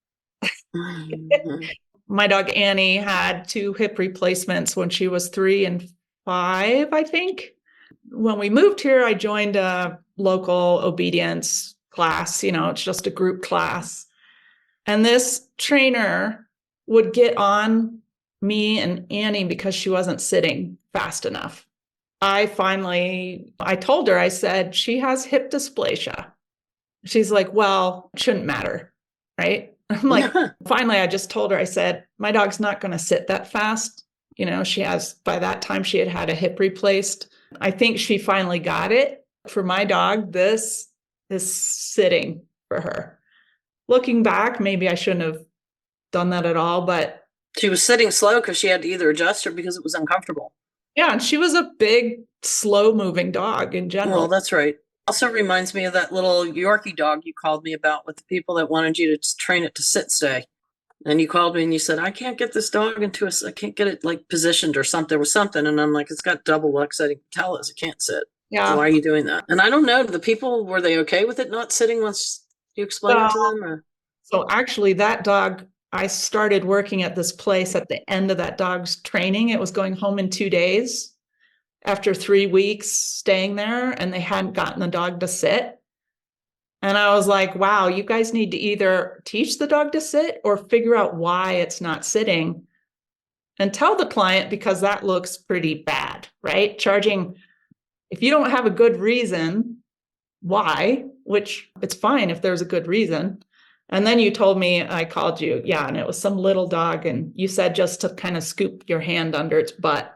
A: My dog Annie had 2 hip replacements when she was 3 and 5, I think. When we moved here, I joined a local obedience class. It's just a group class. And this trainer would get on me and Annie because she wasn't sitting fast enough. I told her, I said, she has hip dysplasia. She's like, well, it shouldn't matter, right? I'm like, finally, I just told her, I said, my dog's not going to sit that fast. By that time, she had had a hip replaced. I think she finally got it. For my dog, this is sitting for her. Looking back, maybe I shouldn't have done that at all, but...
B: She was sitting slow because she had to either adjust or because it was uncomfortable.
A: Yeah, and she was a big, slow-moving dog in general.
B: Well, that's right. Also reminds me of that little Yorkie dog you called me about with the people that wanted you to train it to sit stay. And you called me and you said, I can't get this dog I can't get it like positioned or something. There was something. And I'm like, it's got double luxating patellas. It can't sit.
A: Yeah.
B: So why are you doing that? And I don't know, the people, were they okay with it not sitting once you explained it to them? Or?
A: So actually that dog, I started working at this place at the end of that dog's training. It was going home in 2 days after 3 weeks staying there, and they hadn't gotten the dog to sit. And I was like, wow, you guys need to either teach the dog to sit or figure out why it's not sitting and tell the client, because that looks pretty bad, right? Charging, if you don't have a good reason why, which it's fine if there's a good reason. And then you told me, I called you, yeah, and it was some little dog, and you said just to kind of scoop your hand under its butt,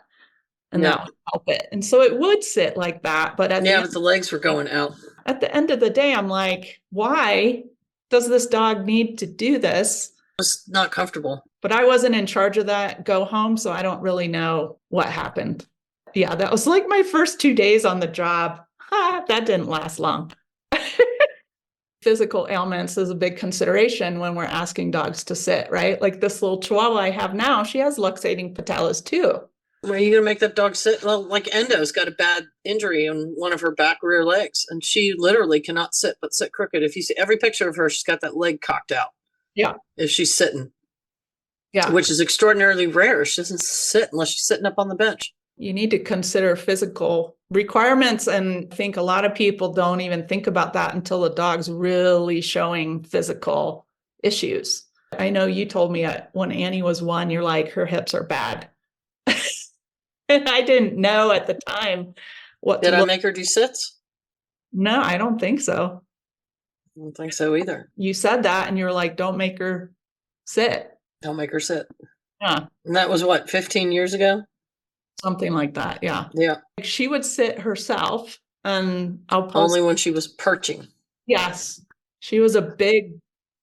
A: and that would help it. And so it would sit like that, but
B: but the legs were going out.
A: At the end of the day, I'm like, why does this dog need to do this?
B: It was not comfortable.
A: But I wasn't in charge of that go home, so I don't really know what happened. Yeah, that was like my first 2 days on the job. That didn't last long. physical ailments is a big consideration when we're asking dogs to sit, right? Like this little Chihuahua I have now, she has luxating patellas too.
B: Are you going to make that dog sit? Well, like Endo's got a bad injury on one of her back rear legs, and she literally cannot sit but sit crooked. If you see every picture of her, she's got that leg cocked out.
A: Yeah.
B: If she's sitting.
A: Yeah.
B: Which is extraordinarily rare. She doesn't sit unless she's sitting up on the bench.
A: You need to consider physical requirements. And I think a lot of people don't even think about that until the dog's really showing physical issues. I know you told me when Annie was 1, you're like, her hips are bad. And I didn't know at the time what
B: Did I make her do sits?
A: No, I don't think so.
B: I don't think so either.
A: You said that and you were like, don't make her sit.
B: Don't make her sit.
A: Yeah.
B: And that was what, 15 years ago?
A: Something like that. Yeah.
B: Yeah.
A: She would sit herself, and I'll post.
B: Only when she was perching.
A: Yes. She was a big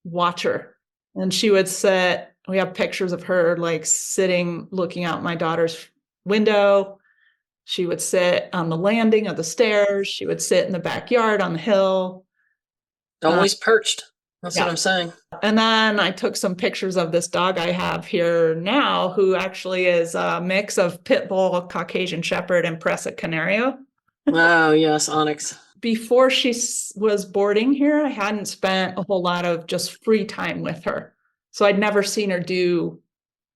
A: watcher, and she would sit. We have pictures of her like sitting, looking out my daughter's window. She would sit on the landing of the stairs. She would sit in the backyard on the hill.
B: Always perched. That's
A: yeah.
B: what I'm saying.
A: And then I took some pictures of this dog I have here now, who actually is a mix of Pit Bull, Caucasian Shepherd, and Presa Canario.
B: Oh, yes, Onyx.
A: Before she was boarding here, I hadn't spent a whole lot of just free time with her. So I'd never seen her do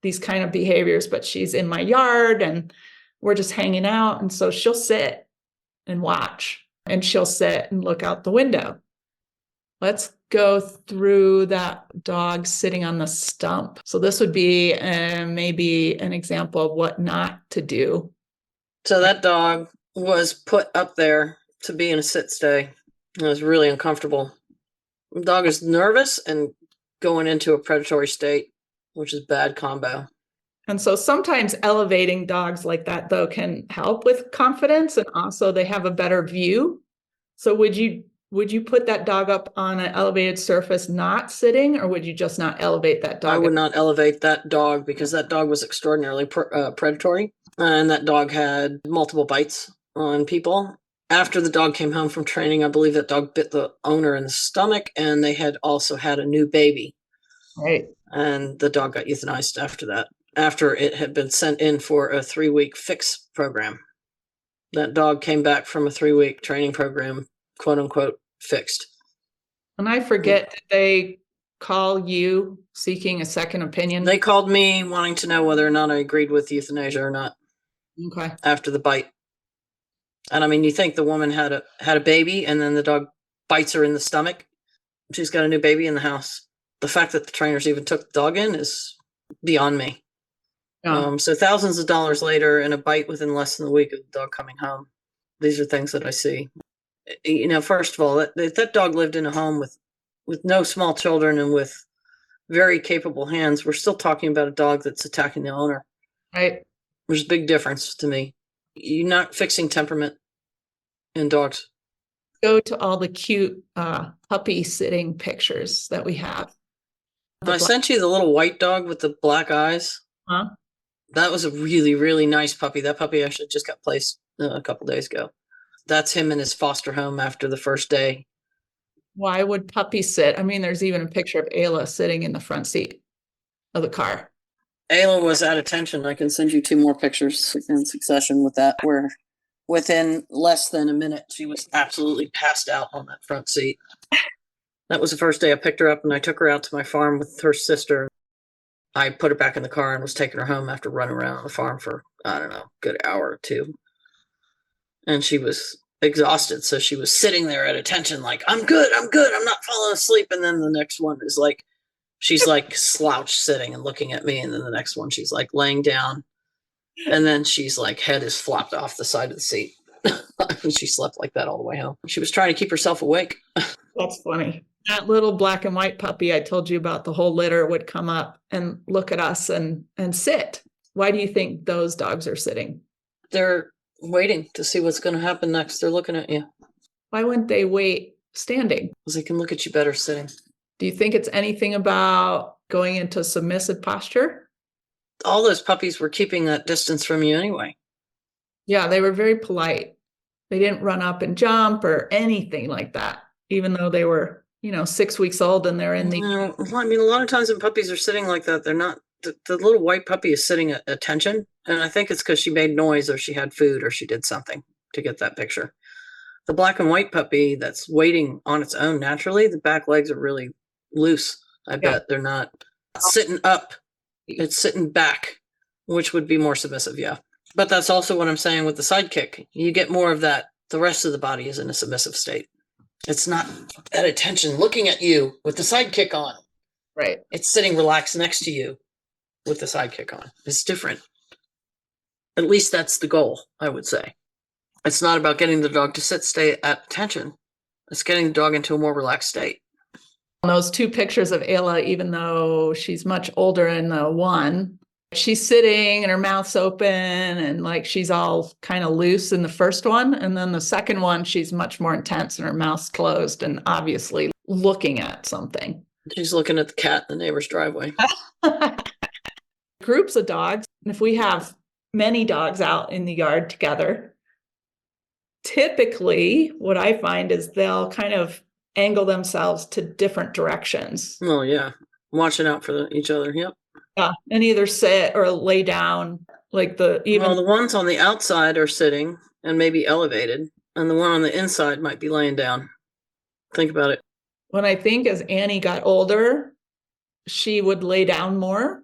A: these kind of behaviors, but she's in my yard and we're just hanging out. And so she'll sit and watch, and she'll sit and look out the window. Let's go through that dog sitting on the stump. So this would be maybe an example of what not to do.
B: So that dog was put up there to be in a sit stay. It was really uncomfortable. The dog is nervous and going into a predatory state, which is bad combo.
A: And so sometimes elevating dogs like that, though, can help with confidence, and also they have a better view. So would you put that dog up on an elevated surface not sitting, or would you just not elevate that dog?
B: I would not elevate that dog because that dog was extraordinarily predatory, and that dog had multiple bites on people. After the dog came home from training, I believe that dog bit the owner in the stomach, and they had also had a new baby.
A: Right.
B: And the dog got euthanized after that, after it had been sent in for a 3-week fix program. That dog came back from a 3-week training program, quote unquote, fixed.
A: And I forget, did they call you seeking a second opinion?
B: They called me wanting to know whether or not I agreed with euthanasia or not.
A: Okay.
B: After the bite. And I mean, you think the woman had a baby and then the dog bites her in the stomach. She's got a new baby in the house. The fact that the trainers even took the dog in is beyond me. Yeah. So thousands of dollars later and a bite within less than a week of the dog coming home. These are things that I see. You know, first of all, that dog lived in a home with no small children and with very capable hands. We're still talking about a dog that's attacking the owner.
A: Right.
B: There's a big difference to me. You're not fixing temperament in dogs.
A: Go to all the cute puppy sitting pictures that we have.
B: I sent you the little white dog with the black eyes.
A: Huh?
B: That was a really, really nice puppy. That puppy actually just got placed a couple days ago. That's him in his foster home after the first day.
A: Why would puppies sit? I mean, there's even a picture of Ayla sitting in the front seat of the car.
B: Ayla was at attention. I can send you 2 more pictures in succession with that, where within less than a minute, she was absolutely passed out on that front seat. That was the first day I picked her up, and I took her out to my farm with her sister. I put her back in the car and was taking her home after running around on the farm for, I don't know, a good hour or 2. And she was exhausted, so she was sitting there at attention like, I'm good, I'm not falling asleep. And then the next one is like, she's like slouched sitting and looking at me. And then the next one, she's like laying down. And then she's like, head is flopped off the side of the seat. She slept like that all the way home. She was trying to keep herself awake.
A: That's funny. That little black and white puppy I told you about, the whole litter would come up and look at us and sit. Why do you think those dogs are sitting?
B: They're waiting to see what's going to happen next. They're looking at you.
A: Why wouldn't they wait standing?
B: Because they can look at you better sitting.
A: Do you think it's anything about going into submissive posture?
B: All those puppies were keeping that distance from you anyway.
A: Yeah, they were very polite. They didn't run up and jump or anything like that, even though they were 6 weeks old and they're in the.
B: No, well, I mean, a lot of times when puppies are sitting like that, they're not. The little white puppy is sitting at attention, and I think it's because she made noise or she had food or she did something to get that picture. The black and white puppy that's waiting on its own naturally, the back legs are really loose. I bet they're not sitting up. It's sitting back, which would be more submissive, yeah. But that's also what I'm saying with the sidekick. You get more of that. The rest of the body is in a submissive state. It's not at attention looking at you with the sidekick on.
A: Right.
B: It's sitting relaxed next to you with the sidekick on. It's different. At least that's the goal, I would say. It's not about getting the dog to stay at attention. It's getting the dog into a more relaxed state.
A: Those two pictures of Ayla, even though she's much older in the one, she's sitting and her mouth's open and like she's all kind of loose in the first one. And then the second one, she's much more intense and her mouth's closed and obviously looking at something.
B: She's looking at the cat in the neighbor's driveway.
A: Groups of dogs. And if we have many dogs out in the yard together, typically what I find is they'll kind of angle themselves to different directions.
B: Oh, yeah. Watching out for each other. Yep.
A: Yeah. And either sit or lay down. Like the
B: ones on the outside are sitting and maybe elevated, and the one on the inside might be laying down. Think about it.
A: When I think as Annie got older, she would lay down more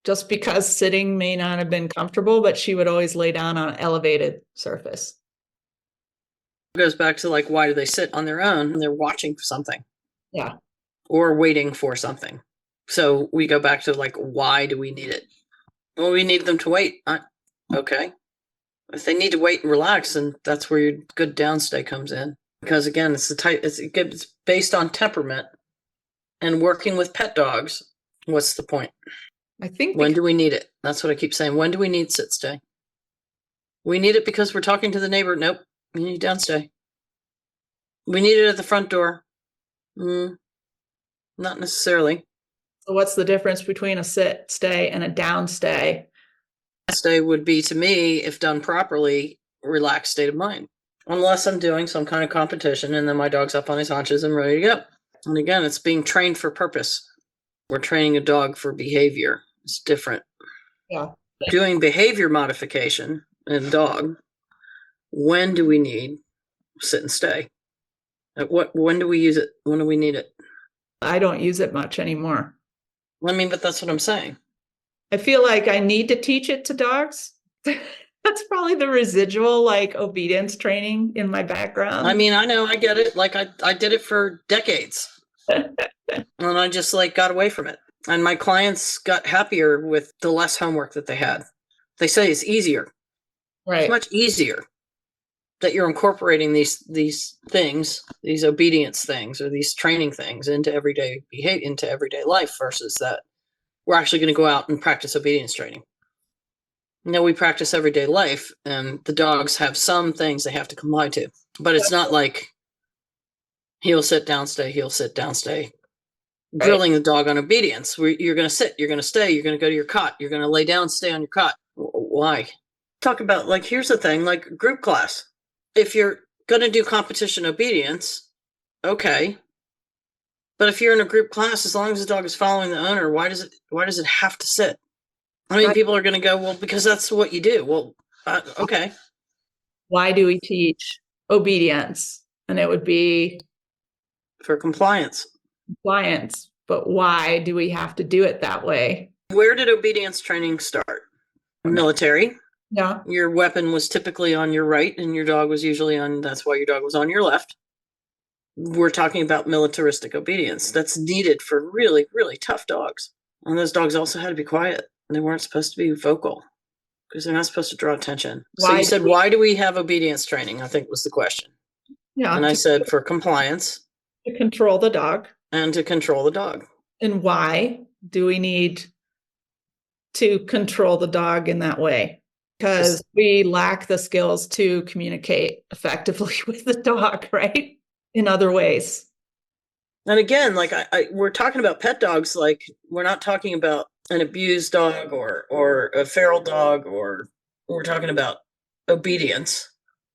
A: just because sitting may not have been comfortable, but she would always lay down on an elevated surface.
B: It goes back to like, why do they sit on their own? And they're watching for something.
A: Yeah.
B: Or waiting for something. So we go back to like, why do we need it? Well, we need them to wait. Okay. If they need to wait and relax, then that's where your good downstay comes in. Because again, it's based on temperament and working with pet dogs. What's the point?
A: I think
B: when do we need it? That's what I keep saying. When do we need sit stay? We need it because we're talking to the neighbor. Nope. We need downstay. We need it at the front door. Not necessarily.
A: So what's the difference between a sit stay and a downstay?
B: Stay would be, to me, if done properly, relaxed state of mind. Unless I'm doing some kind of competition and then my dog's up on his haunches and ready to go. And again, it's being trained for purpose. We're training a dog for behavior. It's different.
A: Yeah.
B: Doing behavior modification in a dog, when do we need sit and stay? When do we use it? When do we need it?
A: I don't use it much anymore.
B: I mean, but that's what I'm saying.
A: I feel like I need to teach it to dogs. That's probably the residual like obedience training in my background.
B: I mean, I know, I get it. Like I did it for decades. And I just like got away from it. And my clients got happier with the less homework that they had. They say it's easier.
A: Right.
B: It's much easier that you're incorporating these things, these obedience things or these training things into everyday behavior, into everyday life versus that we're actually going to go out and practice obedience training. No, we practice everyday life, and the dogs have some things they have to comply to. But it's not like he'll sit down, stay, he'll sit down, stay. Right. Drilling the dog on obedience. You're going to sit, you're going to stay, you're going to go to your cot, you're going to lay down, stay on your cot. Why? Talk about, like, here's the thing, like group class. If you're going to do competition obedience, okay. But if you're in a group class, as long as the dog is following the owner, why does it have to sit? I mean, people are going to go, well, because that's what you do. Well, okay.
A: Why do we teach obedience? And it would be
B: for compliance.
A: Compliance. But why do we have to do it that way?
B: Where did obedience training start? Military.
A: Yeah.
B: Your weapon was typically on your right, and your dog was usually that's why your dog was on your left. We're talking about militaristic obedience. That's needed for really, really tough dogs. And those dogs also had to be quiet. They weren't supposed to be vocal because they're not supposed to draw attention. So you said, why do we have obedience training? I think was the question.
A: Yeah.
B: And I said, for compliance.
A: To control the dog.
B: And to control the dog.
A: And why do we need to control the dog in that way? Because we lack the skills to communicate effectively with the dog, right? In other ways.
B: And again, like we're talking about pet dogs, like we're not talking about an abused dog or a feral dog, or we're talking about obedience,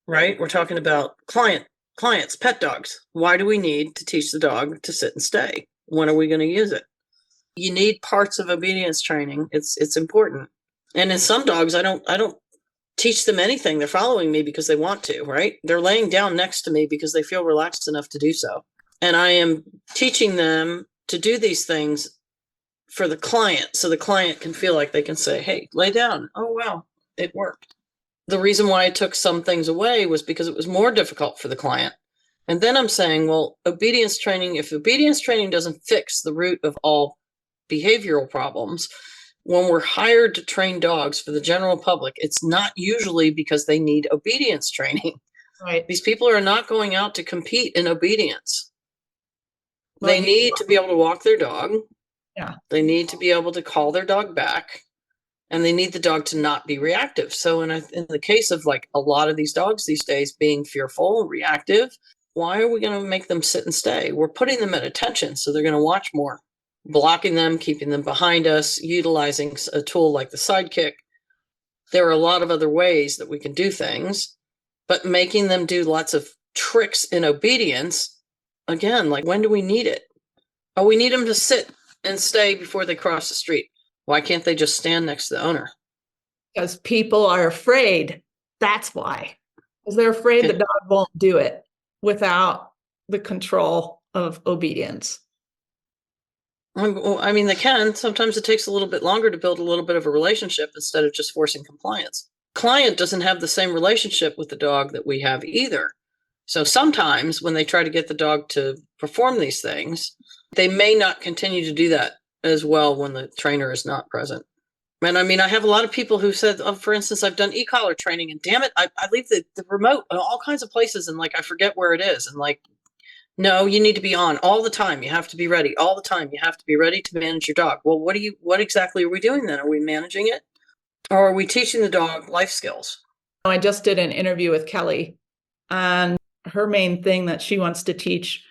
B: right? We're talking about client Clients, pet dogs. Why do we need to teach the dog to sit and stay? When are we going to use it? You need parts of obedience training. It's important. And in some dogs, I don't teach them anything. They're following me because they want to, right? They're laying down next to me because they feel relaxed enough to do so. And I am teaching them to do these things for the client, so the client can feel like they can say, hey, lay down. Oh, wow, it worked. The reason why I took some things away was because it was more difficult for the client. And then I'm saying, well, obedience training, if obedience training doesn't fix the root of all behavioral problems, when we're hired to train dogs for the general public, it's not usually because they need obedience training.
A: Right.
B: These people are not going out to compete in obedience.
A: Well,
B: they need to be able to walk their dog.
A: Yeah.
B: They need to be able to call their dog back, and they need the dog to not be reactive. So in the case of like a lot of these dogs these days being fearful, reactive, why are we going to make them sit and stay? We're putting them at attention, so they're going to watch more. Blocking them, keeping them behind us, utilizing a tool like the sidekick. There are a lot of other ways that we can do things, but making them do lots of tricks in obedience, again, like when do we need it? Oh, we need them to sit and stay before they cross the street. Why can't they just stand next to the owner?
A: Because people are afraid. That's why. Because they're afraid the dog won't do it without the control of obedience.
B: I mean, they can. Sometimes it takes a little bit longer to build a little bit of a relationship instead of just forcing compliance. Client doesn't have the same relationship with the dog that we have either. So sometimes when they try to get the dog to perform these things, they may not continue to do that as well when the trainer is not present. And I mean, I have a lot of people who said, oh, for instance, I've done e-collar training and damn it, I leave the remote in all kinds of places and like I forget where it is. And like, no, you need to be on all the time. You have to be ready all the time. You have to be ready to manage your dog. Well, what exactly are we doing then? Are we managing it? Or are we teaching the dog life skills?
A: I just did an interview with Kelly, and her main thing that she wants to teach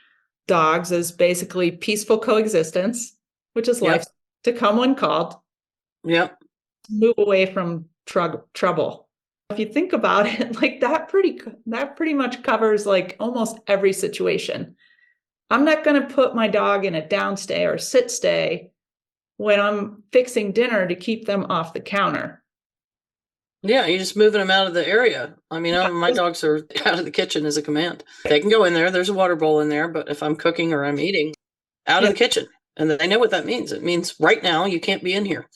A: dogs is basically peaceful coexistence, which is life, to come when called.
B: Yep.
A: Move away from trouble. If you think about it, like that pretty much covers like almost every situation. I'm not going to put my dog in a downstay or sit stay when I'm fixing dinner to keep them off the counter.
B: Yeah, you're just moving them out of the area. I mean, my dogs are out of the kitchen as a command. They can go in there. There's a water bowl in there, but if I'm cooking or I'm eating, out of the kitchen. And they know what that means. It means right now you can't be in here.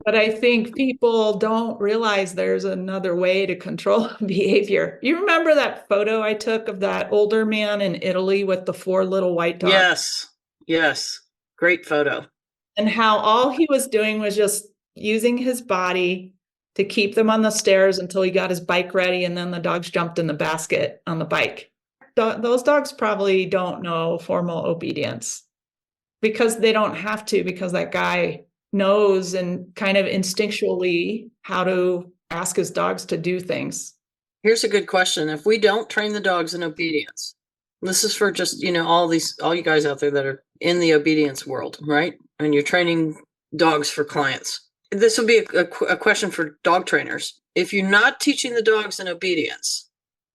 A: But I think people don't realize there's another way to control behavior. You remember that photo I took of that older man in Italy with the 4 little white dogs?
B: Yes. Great photo.
A: And how all he was doing was just using his body to keep them on the stairs until he got his bike ready, and then the dogs jumped in the basket on the bike. Those dogs probably don't know formal obedience because they don't have to, because that guy knows and kind of instinctually how to ask his dogs to do things.
B: Here's a good question. If we don't train the dogs in obedience, this is for just, all you guys out there that are in the obedience world, right? And you're training dogs for clients. This would be a question for dog trainers. If you're not teaching the dogs in obedience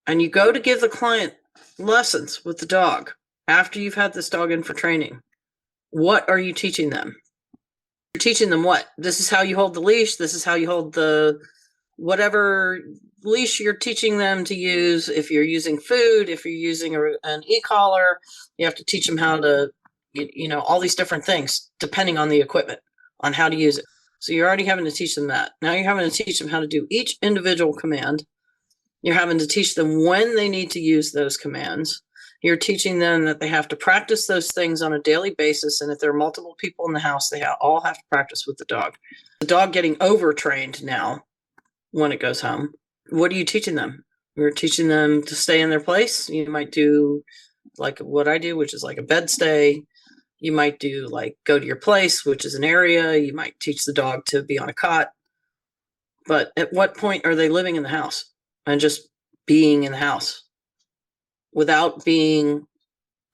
B: and you go to give the client lessons with the dog after you've had this dog in for training, what are you teaching them? You're teaching them what? This is how you hold the leash. This is how you hold the whatever leash you're teaching them to use. If you're using food, if you're using an e-collar, you have to teach them how to, all these different things depending on the equipment, on how to use it. So you're already having to teach them that. Now you're having to teach them how to do each individual command. You're having to teach them when they need to use those commands. You're teaching them that they have to practice those things on a daily basis. And if there are multiple people in the house, they all have to practice with the dog. The dog getting overtrained now when it goes home. What are you teaching them? You're teaching them to stay in their place. You might do like what I do, which is like a bed stay. You might do like go to your place, which is an area. You might teach the dog to be on a cot. But at what point are they living in the house and just being in the house without being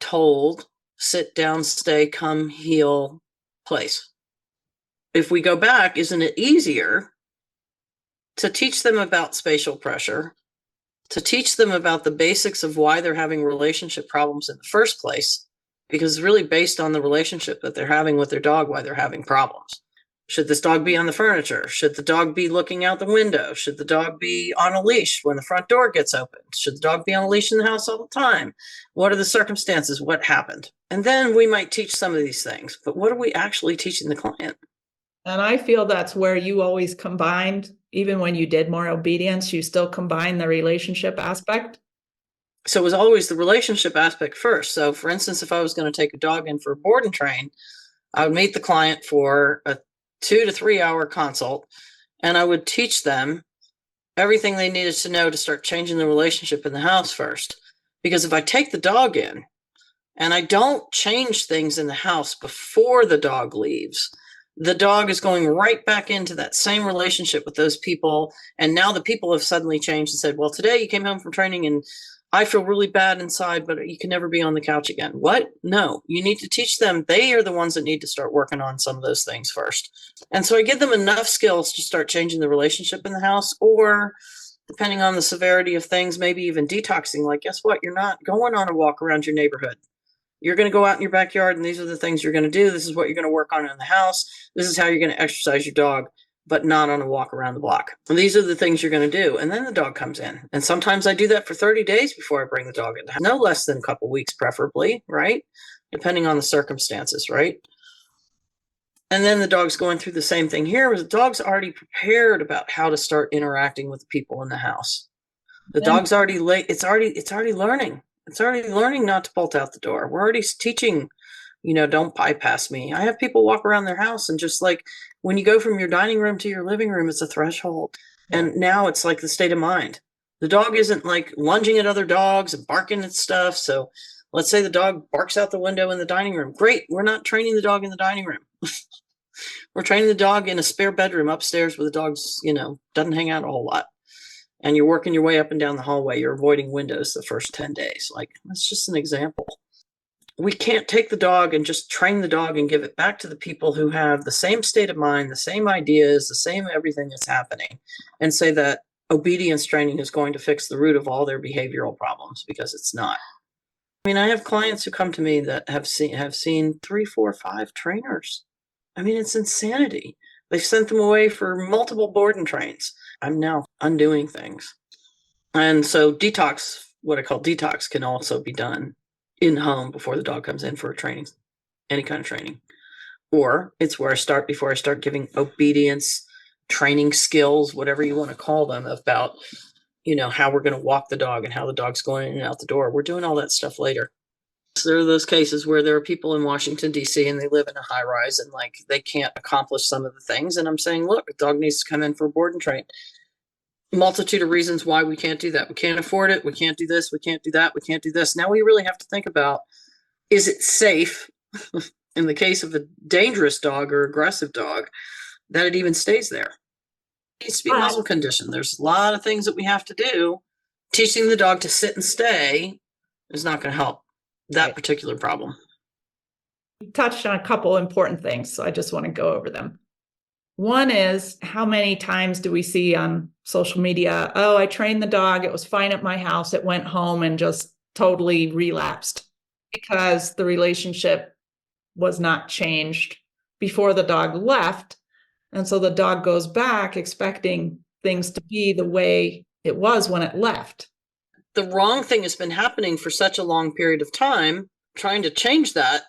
B: told, sit down, stay, come, heel, place? If we go back, isn't it easier to teach them about spatial pressure to teach them about the basics of why they're having relationship problems in the first place, because it's really based on the relationship that they're having with their dog, why they're having problems. Should this dog be on the furniture? Should the dog be looking out the window? Should the dog be on a leash when the front door gets opened? Should the dog be on a leash in the house all the time? What are the circumstances? What happened? And then we might teach some of these things, but what are we actually teaching the client?
A: And I feel that's where you always combined, even when you did more obedience, you still combine the relationship aspect.
B: So it was always the relationship aspect first. So for instance, if I was going to take a dog in for a board and train, I would meet the client for a 2 to 3 hour consult, and I would teach them everything they needed to know to start changing the relationship in the house first. Because if I take the dog in and I don't change things in the house before the dog leaves, the dog is going right back into that same relationship with those people. And now the people have suddenly changed and said, well, today you came home from training and I feel really bad inside, but you can never be on the couch again. What? No, you need to teach them. They are the ones that need to start working on some of those things first. And so I give them enough skills to start changing the relationship in the house, or depending on the severity of things, maybe even detoxing. Like, guess what? You're not going on a walk around your neighborhood. You're going to go out in your backyard and these are the things you're going to do. This is what you're going to work on in the house. This is how you're going to exercise your dog, but not on a walk around the block. And these are the things you're going to do. And then the dog comes in. And sometimes I do that for 30 days before I bring the dog in. No less than a couple weeks, preferably, right? Depending on the circumstances, right? And then the dog's going through the same thing here. The dog's already prepared about how to start interacting with the people in the house. The dog's already late. It's already learning. It's already learning not to bolt out the door. We're already teaching, don't bypass me. I have people walk around their house and just like when you go from your dining room to your living room, it's a threshold. And now it's like the state of mind. The dog isn't like lunging at other dogs and barking at stuff. So let's say the dog barks out the window in the dining room. Great. We're not training the dog in the dining room. We're training the dog in a spare bedroom upstairs where the dog's, doesn't hang out a whole lot. And you're working your way up and down the hallway. You're avoiding windows the first 10 days. Like, that's just an example. We can't take the dog and just train the dog and give it back to the people who have the same state of mind, the same ideas, the same everything that's happening, and say that obedience training is going to fix the root of all their behavioral problems, because it's not. I mean, I have clients who come to me that have seen 3, 4, 5 trainers. I mean, it's insanity. They've sent them away for multiple board and trains. I'm now undoing things. And so detox, what I call detox, can also be done in home before the dog comes in for a training, any kind of training. Or it's where I start before I start giving obedience training skills, whatever you want to call them, about, how we're going to walk the dog and how the dog's going in and out the door. We're doing all that stuff later. So there are those cases where there are people in Washington, D.C., and they live in a high rise and like they can't accomplish some of the things. And I'm saying, look, the dog needs to come in for a board and train. Multitude of reasons why we can't do that. We can't afford it. We can't do this. We can't do that. We can't do this. Now we really have to think about, is it safe in the case of a dangerous dog or aggressive dog that it even stays there? It needs to be muzzle conditioned. There's a lot of things that we have to do. Teaching the dog to sit and stay is not going to help that particular problem.
A: You touched on a couple important things, so I just want to go over them. One is, how many times do we see on social media, oh, I trained the dog, it was fine at my house, it went home and just totally relapsed because the relationship was not changed before the dog left. And so the dog goes back expecting things to be the way it was when it left.
B: The wrong thing has been happening for such a long period of time. Trying to change that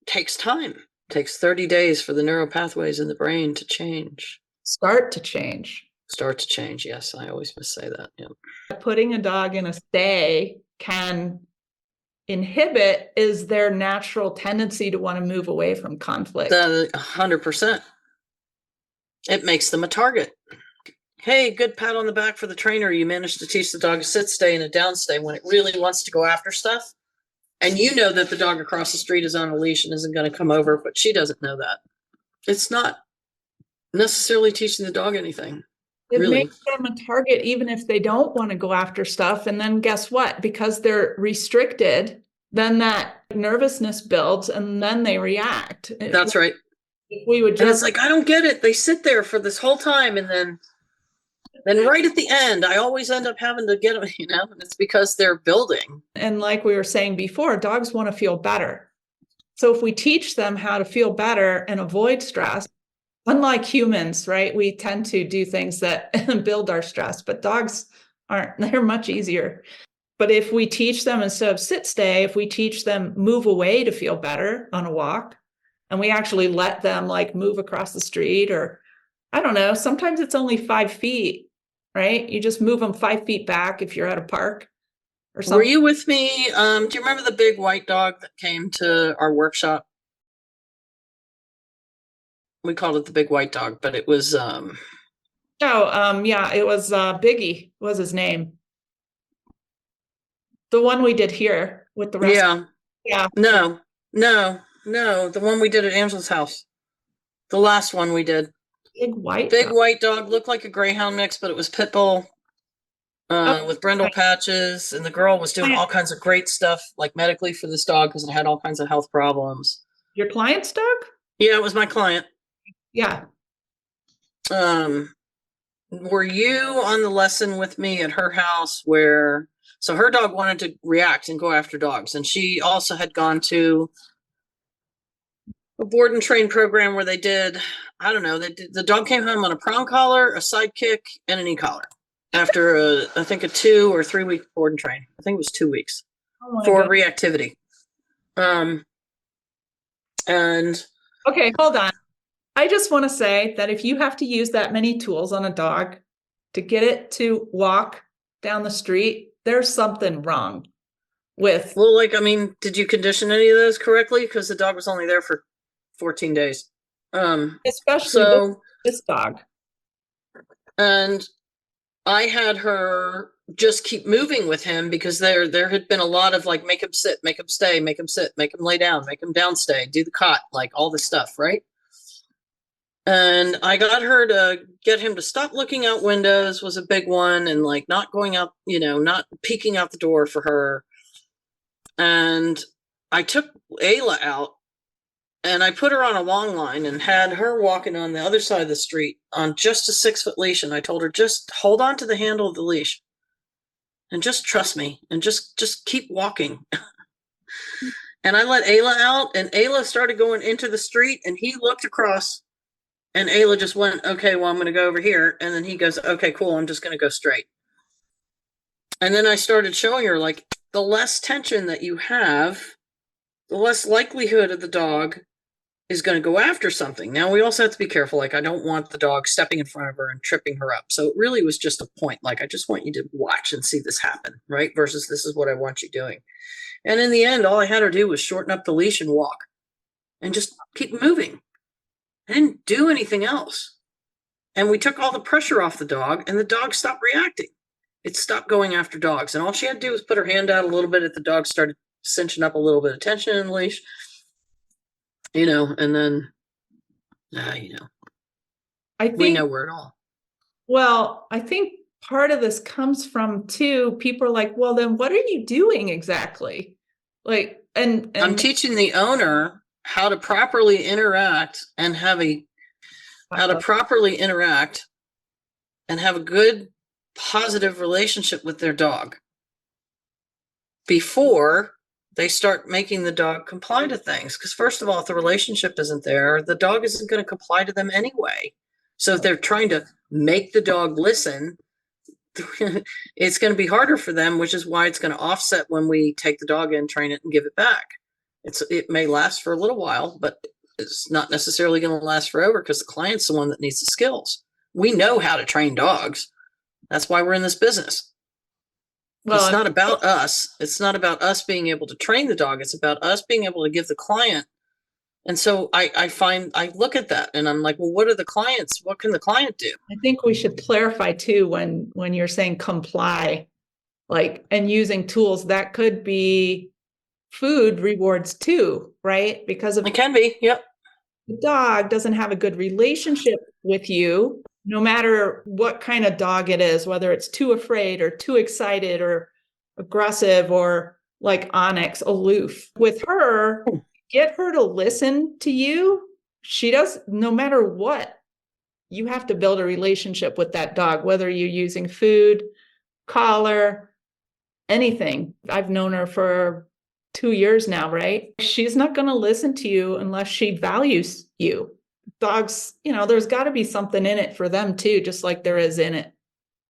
B: takes time. It takes 30 days for the neural pathways in the brain to change.
A: Start to change.
B: Start to change, yes. I always must say that. Yeah.
A: Putting a dog in a stay can inhibit is their natural tendency to want to move away from conflict.
B: 100%. It makes them a target. Hey, good pat on the back for the trainer. You managed to teach the dog a sit stay and a down stay when it really wants to go after stuff. And you know that the dog across the street is on a leash and isn't going to come over, but she doesn't know that. It's not necessarily teaching the dog anything.
A: It makes them a target even if they don't want to go after stuff. And then guess what? Because they're restricted, then that nervousness builds and then they react.
B: That's right.
A: If we would just,
B: and it's like, I don't get it. They sit there for this whole time and then Then right at the end, I always end up having to get them, and it's because they're building.
A: And like we were saying before, dogs want to feel better. So if we teach them how to feel better and avoid stress, unlike humans, right? We tend to do things that build our stress, but dogs aren't. They're much easier. But if we teach them instead of sit, stay, if we teach them move away to feel better on a walk, and we actually let them like move across the street, or I don't know, sometimes it's only 5 feet, right? You just move them 5 feet back if you're at a park or something.
B: Were you with me? Do you remember the big white dog that came to our workshop? We called it the big white dog, but it was
A: Yeah, it was Biggie was his name. The one we did here with the rest.
B: yeah.
A: Yeah.
B: No. The one we did at Angela's house. The last one we did.
A: Big white
B: Big
A: dog.
B: white dog, looked like a greyhound mix, but it was pit bull with brindle patches, and the girl was doing all kinds of great stuff, like medically for this dog because it had all kinds of health problems.
A: Your client's dog?
B: Yeah, it was my client.
A: Yeah.
B: Were you on the lesson with me at her house where, so her dog wanted to react and go after dogs, and she also had gone to a board and train program where they did, I don't know, the dog came home on a prong collar, a side kick, and an e-collar after I think a 2 or 3 week board and train. I think it was 2 weeks for reactivity. And
A: okay, hold on. I just want to say that if you have to use that many tools on a dog to get it to walk down the street, there's something wrong with.
B: Well, like, I mean, did you condition any of those correctly? Because the dog was only there for 14 days.
A: Especially this dog.
B: And I had her just keep moving with him because there had been a lot of like, make him sit, make him stay, make him sit, make him lay down, make him down stay, do the cot, like all this stuff, right? And I got her to get him to stop looking out windows was a big one, and like not going out, not peeking out the door for her. And I took Ayla out and I put her on a long line and had her walking on the other side of the street on just a 6-foot leash. And I told her, just hold on to the handle of the leash and just trust me and just keep walking. And I let Ayla out, and Ayla started going into the street, and he looked across, and Ayla just went, okay, well, I'm going to go over here. And then he goes, okay, cool. I'm just going to go straight. And then I started showing her, like, the less tension that you have, the less likelihood of the dog is going to go after something. Now, we also have to be careful. Like, I don't want the dog stepping in front of her and tripping her up. So it really was just a point. Like, I just want you to watch and see this happen, right? Versus this is what I want you doing. And in the end, all I had her do was shorten up the leash and walk and just keep moving. I didn't do anything else. And we took all the pressure off the dog, and the dog stopped reacting. It stopped going after dogs. And all she had to do was put her hand out a little bit if the dog started cinching up a little bit of tension in the leash, and then,
A: I think
B: we know where it all.
A: Well, I think part of this comes from too, people are like, well, then what are you doing exactly? Like, and
B: I'm teaching the owner how to properly interact and have a good, positive relationship with their dog before they start making the dog comply to things. Because first of all, if the relationship isn't there, the dog isn't going to comply to them anyway. So if they're trying to make the dog listen, it's going to be harder for them, which is why it's going to offset when we take the dog in, train it, and give it back. It may last for a little while, but it's not necessarily going to last forever because the client's the one that needs the skills. We know how to train dogs. That's why we're in this business. Well, it's not about us. It's not about us being able to train the dog. It's about us being able to give the client. And so I look at that and I'm like, well, what can the client do?
A: I think we should clarify too, when you're saying comply, like, and using tools, that could be food rewards too, right? Because
B: it can be. Yep.
A: The dog doesn't have a good relationship with you, no matter what kind of dog it is, whether it's too afraid or too excited or aggressive or like Onyx, aloof. With her, get her to listen to you. She does, no matter what. you have to build a relationship with that dog, whether you're using food, collar, anything. I've known her for 2 years now, right? She's not going to listen to you unless she values you. Dogs, there's got to be something in it for them too, just like there is in it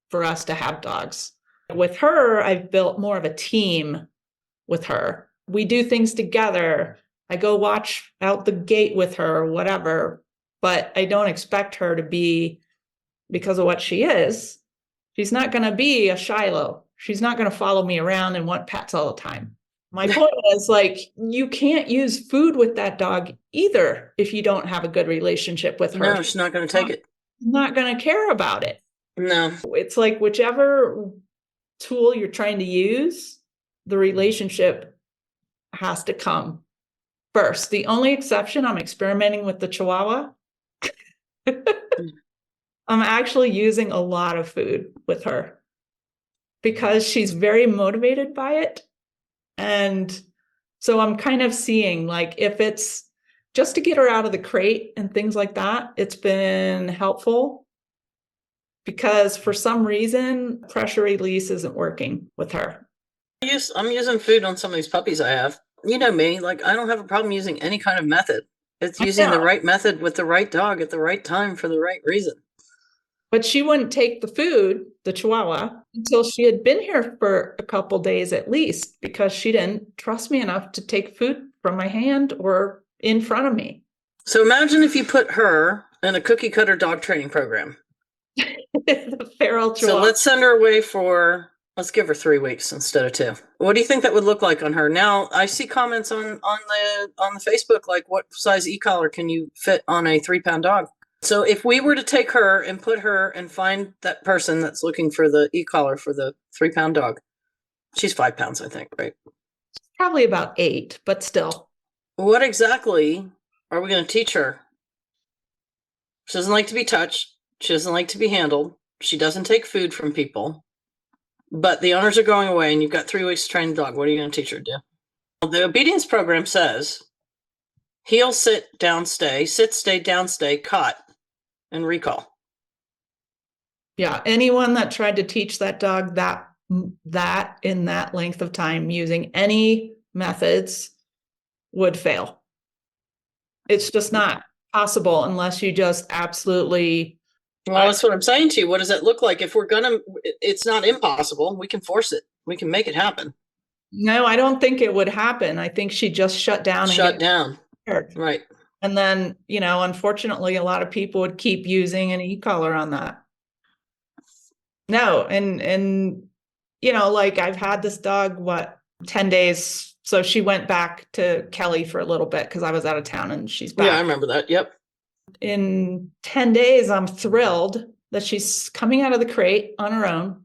A: for us to have dogs. With her, I've built more of a team with her. We do things together. I go watch out the gate with her or whatever, but I don't expect her to be, because of what she is, she's not going to be a Shiloh. She's not going to follow me around and want pets all the time. My point is, like, you can't use food with that dog either if you don't have a good relationship with her.
B: No, she's not going to take it.
A: Not going to care about it.
B: No.
A: It's like whichever tool you're trying to use, the relationship has to come first. The only exception, I'm experimenting with the Chihuahua. I'm actually using a lot of food with her because she's very motivated by it. And so I'm kind of seeing, like, if it's just to get her out of the crate and things like that, it's been helpful, because for some reason, pressure release isn't working with her.
B: I'm using food on some of these puppies I have. You know me, like, I don't have a problem using any kind of method. It's using the right method with the right dog at the right time for the right reason.
A: But she wouldn't take the food, the Chihuahua, until she had been here for a couple days at least, because she didn't trust me enough to take food from my hand or in front of me.
B: So imagine if you put her in a cookie cutter dog training program.
A: The feral Chihuahua.
B: So let's send her away let's give her 3 weeks instead of 2. What do you think that would look like on her? Now, I see comments on the Facebook, like, what size e-collar can you fit on a 3-pound dog? So if we were to take her and put her and find that person that's looking for the e-collar for the 3-pound dog, she's 5 pounds, I think, right?
A: Probably about 8, but still.
B: What exactly are we going to teach her? She doesn't like to be touched. She doesn't like to be handled. She doesn't take food from people. But the owners are going away and you've got 3 weeks to train the dog. What are you going to teach her to do? Well, the obedience program says heel, sit, down, stay, down, stay, cot, and recall.
A: Yeah, anyone that tried to teach that dog that in that length of time using any methods would fail. It's just not possible unless you just absolutely.
B: Well, that's what I'm saying to you. What does that look like? If it's not impossible. We can force it. We can make it happen.
A: No, I don't think it would happen. I think she just shut down. Right. And then, unfortunately, a lot of people would keep using an e-collar on that. No, and like, I've had this dog, 10 days. So she went back to Kelly for a little bit because I was out of town, and she's back.
B: Yeah, I remember that. Yep.
A: In 10 days, I'm thrilled that she's coming out of the crate on her own.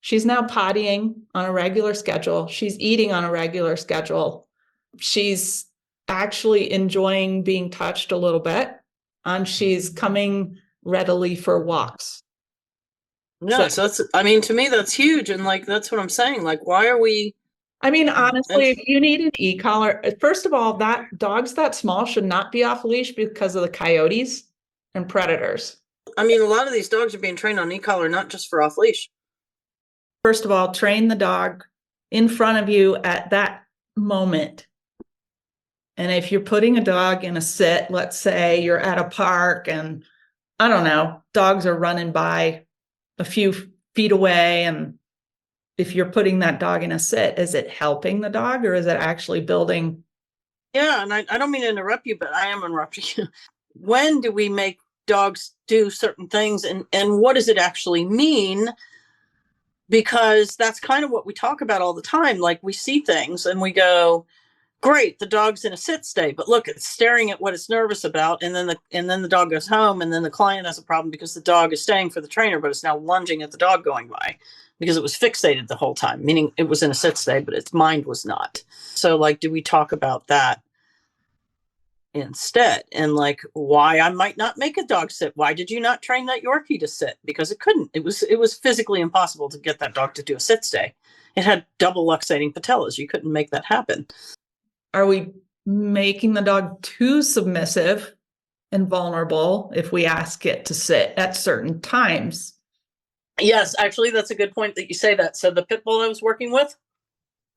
A: She's now pottying on a regular schedule. She's eating on a regular schedule. She's actually enjoying being touched a little bit, and she's coming readily for walks.
B: No, so to me, that's huge. And, like, that's what I'm saying. Like, why are we?
A: I mean, honestly, if you need an e-collar, first of all, that dogs that small should not be off leash because of the coyotes and predators.
B: I mean, a lot of these dogs are being trained on e-collar, not just for off leash.
A: First of all, train the dog in front of you at that moment. And if you're putting a dog in a sit, let's say you're at a park and, I don't know, dogs are running by a few feet away, and if you're putting that dog in a sit, is it helping the dog or is it actually building?
B: Yeah, and I don't mean to interrupt you, but I am interrupting you. When do we make dogs do certain things, and what does it actually mean? Because that's kind of what we talk about all the time. Like, we see things and we go, great, the dog's in a sit stay, but look, it's staring at what it's nervous about, and then the dog goes home, and then the client has a problem because the dog is staying for the trainer, but it's now lunging at the dog going by because it was fixated the whole time, meaning it was in a sit stay, but its mind was not. So, like, do we talk about that instead? And, like, why I might not make a dog sit. Why did you not train that Yorkie to sit? Because it couldn't. It was physically impossible to get that dog to do a sit stay. It had double luxating patellas. You couldn't make that happen.
A: Are we making the dog too submissive and vulnerable if we ask it to sit at certain times.
B: Yes, actually, that's a good point that you say that. So the pit bull I was working with,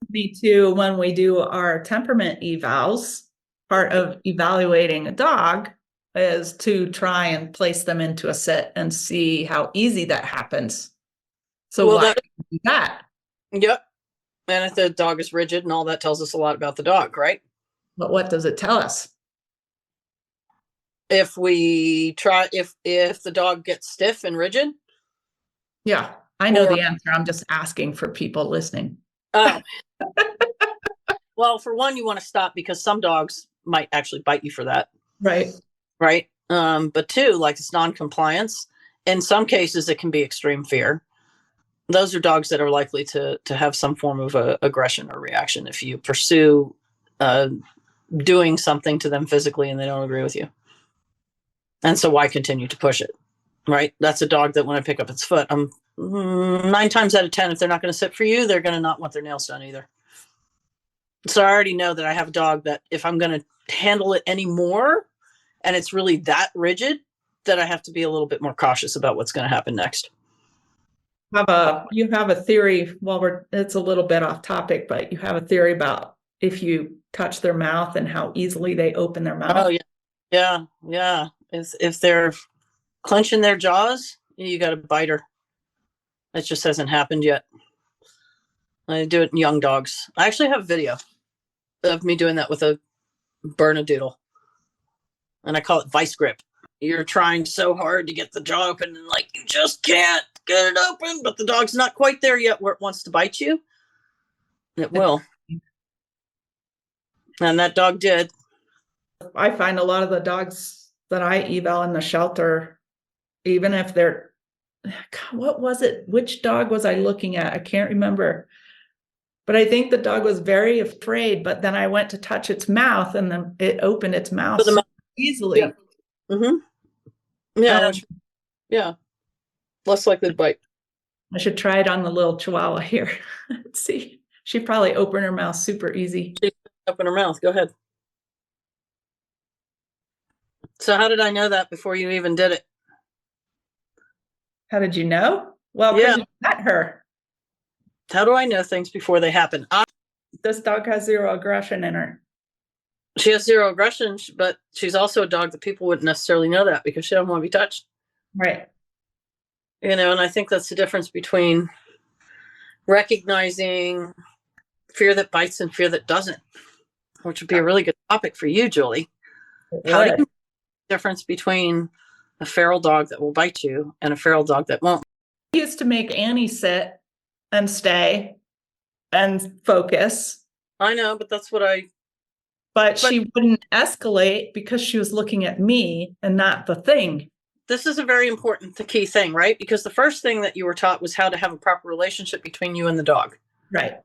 A: Me too, when we do our temperament evals, part of evaluating a dog is to try and place them into a sit and see how easy that happens. So
B: well,
A: why do that?
B: yep. And if the dog is rigid and all that tells us a lot about the dog, right?
A: But what does it tell us?
B: If we try, if the dog gets stiff and rigid,
A: Yeah, I know
B: or
A: the answer. I'm just asking for people listening.
B: oh, well, for one, you want to stop because some dogs might actually bite you for that,
A: Right.
B: right? But two, like it's non-compliance. In some cases, it can be extreme fear. Those are dogs that are likely to have some form of aggression or reaction if you pursue doing something to them physically and they don't agree with you. And so why continue to push it, right? That's a dog that when I pick up its foot, I'm 9 times out of 10, if they're not going to sit for you, they're going to not want their nails done either. So I already know that I have a dog that if I'm going to handle it anymore and it's really that rigid, that I have to be a little bit more cautious about what's going to happen next.
A: You have a theory, well, it's a little bit off topic, but you have a theory about if you touch their mouth and how easily they open their mouth.
B: Oh, yeah. If they're clenching their jaws, you got to bite her. It just hasn't happened yet. I do it in young dogs. I actually have video of me doing that with a Bernedoodle, and I call it vice grip. You're trying so hard to get the jaw open, and like you just can't get it open, but the dog's not quite there yet where it wants to bite you. It will. And that dog did.
A: I find a lot of the dogs that I eval in the shelter, even if they're, what was it? Which dog was I looking at? I can't remember. But I think the dog was very afraid, but then I went to touch its mouth and then it opened its mouth so easily.
B: Yeah. Mm-hmm. Yeah. Less likely to bite.
A: I should try it on the little Chihuahua here. Let's see. She probably opened her mouth super easy.
B: She opened her mouth. Go ahead. So how did I know that before you even did it?
A: How did you know? Well, because you met her.
B: How do I know things before they happen?
A: This dog has zero aggression in her.
B: She has zero aggression, but she's also a dog that people wouldn't necessarily know that because she doesn't want to be touched.
A: Right.
B: And I think that's the difference between recognizing fear that bites and fear that doesn't, which would be a really good topic for you, Julie. How do you know the difference between a feral dog that will bite you and a feral dog that won't?
A: I used to make Annie sit and stay and focus.
B: I know, but that's what
A: But she wouldn't escalate because she was looking at me and not the thing.
B: This is a very important key thing, right? Because the first thing that you were taught was how to have a proper relationship between you and the dog.
A: Right.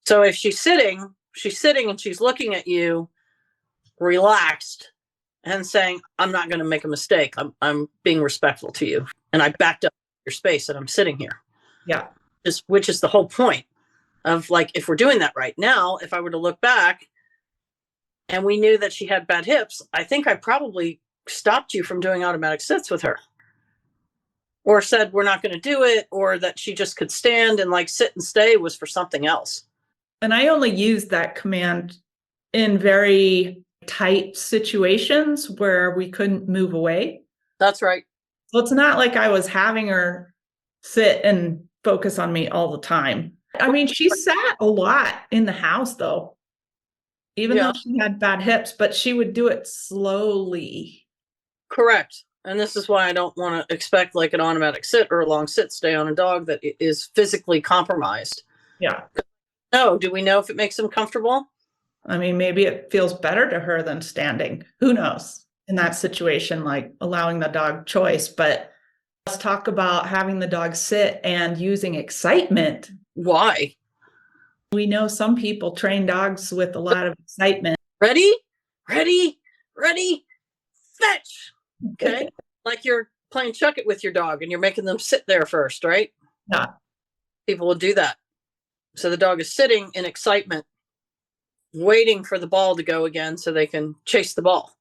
B: So if she's sitting and she's looking at you relaxed and saying, I'm not going to make a mistake. I'm being respectful to you. And I backed up your space and I'm sitting here.
A: Yeah.
B: Which is the whole point of like, if we're doing that right now, if I were to look back and we knew that she had bad hips, I think I probably stopped you from doing automatic sits with her, or said we're not going to do it, or that she just could stand and like sit and stay was for something else.
A: And I only used that command in very tight situations where we couldn't move away.
B: That's right.
A: So it's not like I was having her sit and focus on me all the time. I mean, she sat a lot in the house though, even though she had bad hips, but she would do it slowly.
B: Correct. And this is why I don't want to expect like an automatic sit or a long sit stay on a dog that is physically compromised.
A: Yeah.
B: No, do we know if it makes them comfortable?
A: I mean, maybe it feels better to her than standing. Who knows? In that situation, like allowing the dog choice. But let's talk about having the dog sit and using excitement.
B: Why?
A: We know some people train dogs with a lot of excitement.
B: Ready, fetch. Okay. Like you're playing chuck it with your dog and you're making them sit there first, right?
A: Yeah.
B: People will do that. So the dog is sitting in excitement, waiting for the ball to go again so they can chase the ball.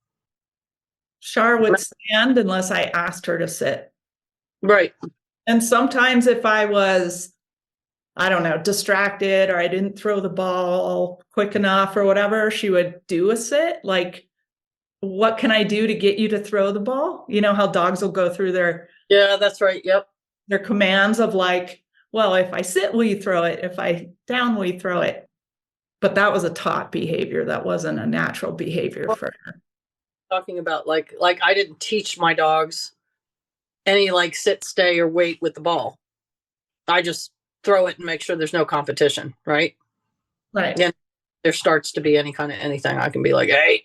A: Char would stand unless I asked her to sit.
B: Right.
A: And sometimes if I was, I don't know, distracted or I didn't throw the ball quick enough or whatever, she would do a sit. Like, what can I do to get you to throw the ball? You know how dogs will go through
B: Yeah, that's right. Yep.
A: their commands of like, well, if I sit, will you throw it? If I down, will you throw it? But that was a taught behavior. That wasn't a natural behavior for her.
B: Talking about like I didn't teach my dogs any like sit, stay, or wait with the ball. I just throw it and make sure there's no competition, right?
A: Right.
B: Yeah. There starts to be any kind of anything, I can be like, hey,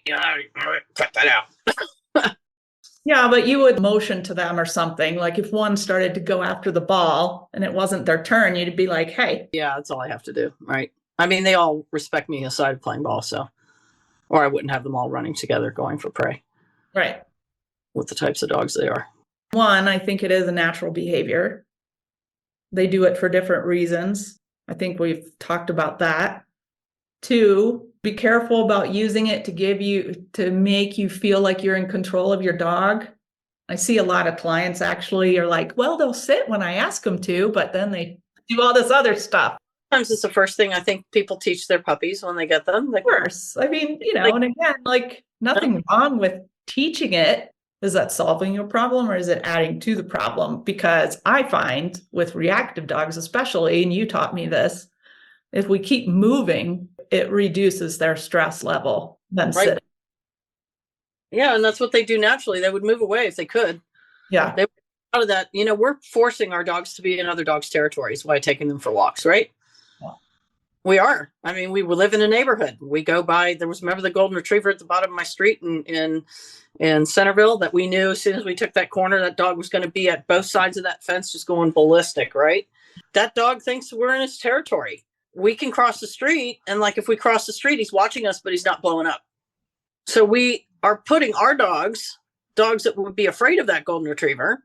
B: cut that out.
A: Yeah, but you would motion to them or something. Like if one started to go after the ball and it wasn't their turn, you'd be like, hey.
B: Yeah, that's all I have to do, right? I mean, they all respect me aside of playing ball, so, or I wouldn't have them all running together going for prey.
A: Right.
B: With the types of dogs they are.
A: One, I think it is a natural behavior. They do it for different reasons. I think we've talked about that. Two, be careful about using it to make you feel like you're in control of your dog. I see a lot of clients actually are like, well, they'll sit when I ask them to, but then they do all this other stuff.
B: Sometimes it's the first thing I think people teach their puppies when they get them.
A: Of course. I mean, and again, like nothing wrong with teaching it. Is that solving your problem or is it adding to the problem? Because I find with reactive dogs, especially, and you taught me this, if we keep moving, it reduces their stress level than sitting.
B: Yeah, and that's what they do naturally. They would move away if they could.
A: Yeah.
B: They out of that, we're forcing our dogs to be in other dogs' territories by taking them for walks, right?
A: Yeah.
B: We are. I mean, we live in a neighborhood. We go by, remember the golden retriever at the bottom of my street in Centerville that we knew as soon as we took that corner, that dog was going to be at both sides of that fence just going ballistic, right? That dog thinks we're in his territory. We can cross the street, and like if we cross the street, he's watching us, but he's not blowing up. So we are putting our dogs that would be afraid of that golden retriever,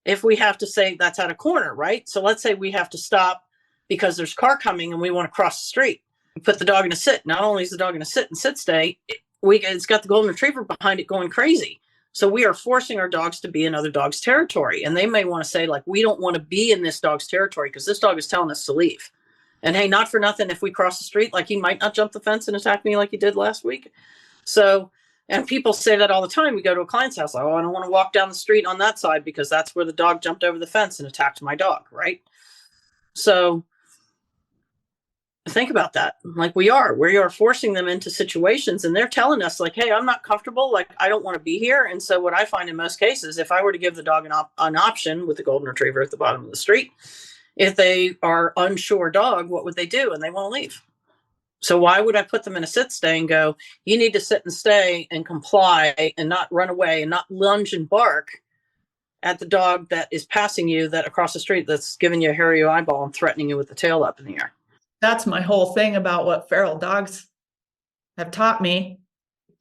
B: if we have to say that's at a corner, right? So let's say we have to stop because there's a car coming and we want to cross the street. We put the dog in a sit. Not only is the dog in a sit and sit stay, it's got the golden retriever behind it going crazy. So we are forcing our dogs to be in other dogs' territory. And they may want to say, like, we don't want to be in this dog's territory because this dog is telling us to leave. And hey, not for nothing, if we cross the street, like he might not jump the fence and attack me like he did last week. So, and people say that all the time. We go to a client's house, like, oh, I don't want to walk down the street on that side because that's where the dog jumped over the fence and attacked my dog, right? So think about that. Like we are forcing them into situations and they're telling us like, hey, I'm not comfortable. Like, I don't want to be here. And so what I find in most cases, if I were to give the dog an option with the golden retriever at the bottom of the street, if they are unsure dog, what would they do? And they won't leave. So why would I put them in a sit stay and go, you need to sit and stay and comply and not run away and not lunge and bark at the dog that is passing you that across the street that's giving you a hairy eyeball and threatening you with the tail up in the air?
A: That's my whole thing about what feral dogs have taught me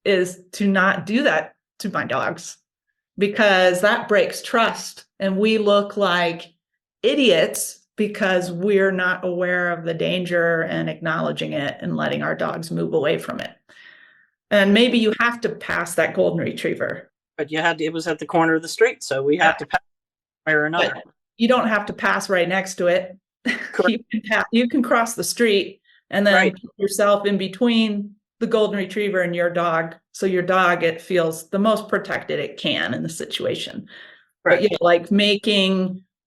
A: is to not do that to my dogs because that breaks trust and we look like idiots because we're not aware of the danger and acknowledging it and letting our dogs move away from it. And maybe you have to pass that golden retriever.
B: But it was at the corner of the street, so we had to pass one way or another.
A: But you don't have to pass right next to it. You can cross the street and then put yourself in between the golden retriever and your dog. So your dog, it feels the most protected it can in the situation. Right. But like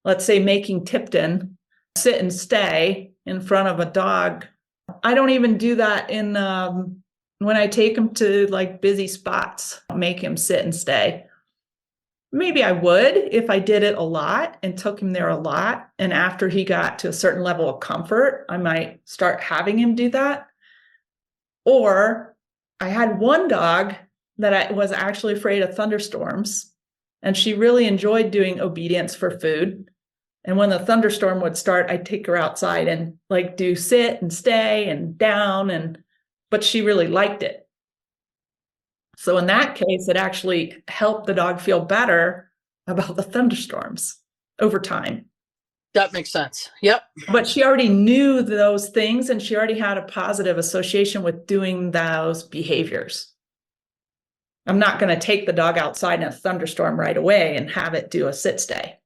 A: let's say making Tipton sit and stay in front of a dog. I don't even do that when I take him to like busy spots, make him sit and stay. Maybe I would if I did it a lot and took him there a lot. And after he got to a certain level of comfort, I might start having him do that. Or I had one dog that I was actually afraid of thunderstorms, and she really enjoyed doing obedience for food. And when the thunderstorm would start, I'd take her outside and like do sit and stay and down, but she really liked it. So in that case, it actually helped the dog feel better about the thunderstorms over time.
B: That makes sense. Yep.
A: But she already knew those things and she already had a positive association with doing those behaviors. I'm not going to take the dog outside in a thunderstorm right away and have it do a sit stay.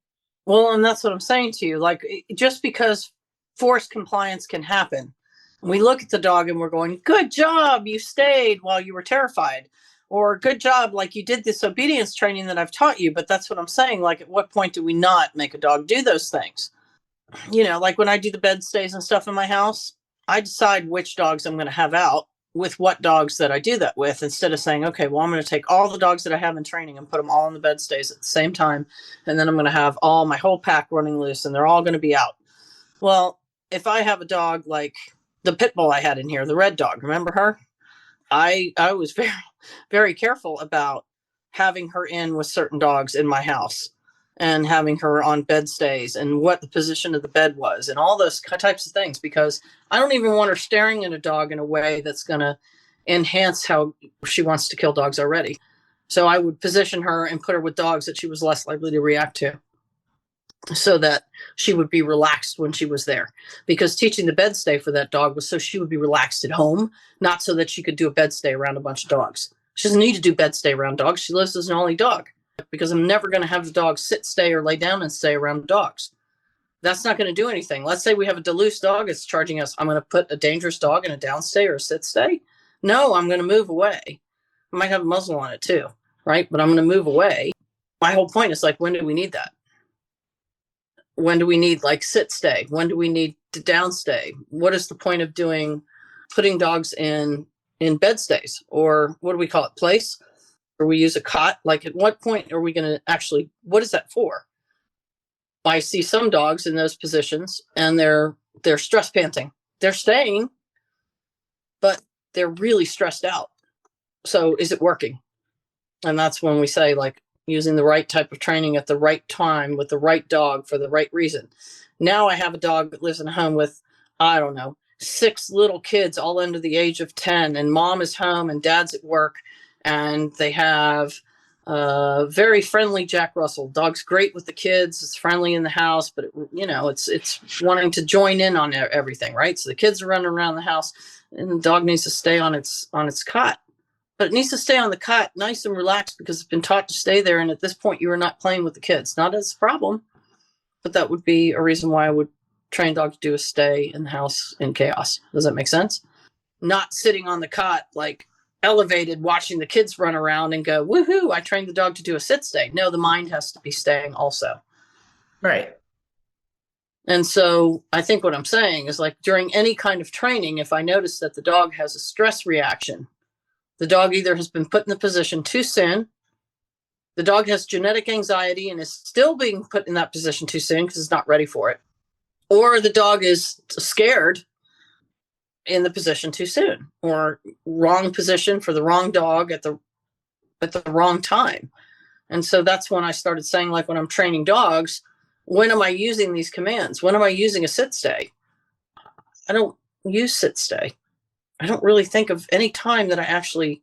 B: Well, and that's what I'm saying to you. Like, just because forced compliance can happen, we look at the dog and we're going, good job, you stayed while you were terrified. Or good job, like you did this obedience training that I've taught you. But that's what I'm saying. Like, at what point do we not make a dog do those things? You know, like when I do the bed stays and stuff in my house, I decide which dogs I'm going to have out with what dogs that I do that with, instead of saying, okay, well, I'm going to take all the dogs that I have in training and put them all in the bed stays at the same time. And then I'm going to have all my whole pack running loose and they're all going to be out. Well, if I have a dog like the pit bull I had in here, the red dog, remember her? I was very, very careful about having her in with certain dogs in my house and having her on bed stays and what the position of the bed was and all those types of things, because I don't even want her staring at a dog in a way that's going to enhance how she wants to kill dogs already. So I would position her and put her with dogs that she was less likely to react to, so that she would be relaxed when she was there. Because teaching the bed stay for that dog was so she would be relaxed at home, not so that she could do a bed stay around a bunch of dogs. She doesn't need to do bed stay around dogs. She lives as an only dog, because I'm never going to have the dog sit, stay, or lay down and stay around dogs. That's not going to do anything. Let's say we have a Duluth dog that's charging us. I'm going to put a dangerous dog in a down stay or a sit stay. No, I'm going to move away. I might have a muzzle on it too, right? But I'm going to move away. My whole point is, like, when do we need that? When do we need like sit stay? When do we need to down stay? What is the point of putting dogs in bed stays, or what do we call it, place? Or we use a cot? Like, at what point are we going to actually, what is that for? I see some dogs in those positions and they're stress panting. They're staying, but they're really stressed out. So is it working? And that's when we say, like, using the right type of training at the right time with the right dog for the right reason. Now I have a dog that lives in a home with, I don't know, 6 little kids all under the age of 10, and mom is home and dad's at work, and they have a very friendly Jack Russell. Dog's great with the kids. It's friendly in the house, but it's wanting to join in on everything, right? So the kids are running around the house and the dog needs to stay on its cot. But it needs to stay on the cot nice and relaxed, because it's been taught to stay there. And at this point, you are not playing with the kids. Not as a problem, but that would be a reason why I would train dog to do a stay in the house in chaos. Does that make sense? Not sitting on the cot, like elevated, watching the kids run around and go, woohoo, I trained the dog to do a sit stay. No, the mind has to be staying also.
A: Right.
B: And so I think what I'm saying is, like, during any kind of training, if I notice that the dog has a stress reaction, the dog either has been put in the position too soon, the dog has genetic anxiety and is still being put in that position too soon because it's not ready for it, or the dog is scared in the position too soon, or wrong position for the wrong dog at the wrong time. And so that's when I started saying, like, when I'm training dogs, when am I using these commands? When am I using a sit stay? I don't use sit stay. I don't really think of any time that I actually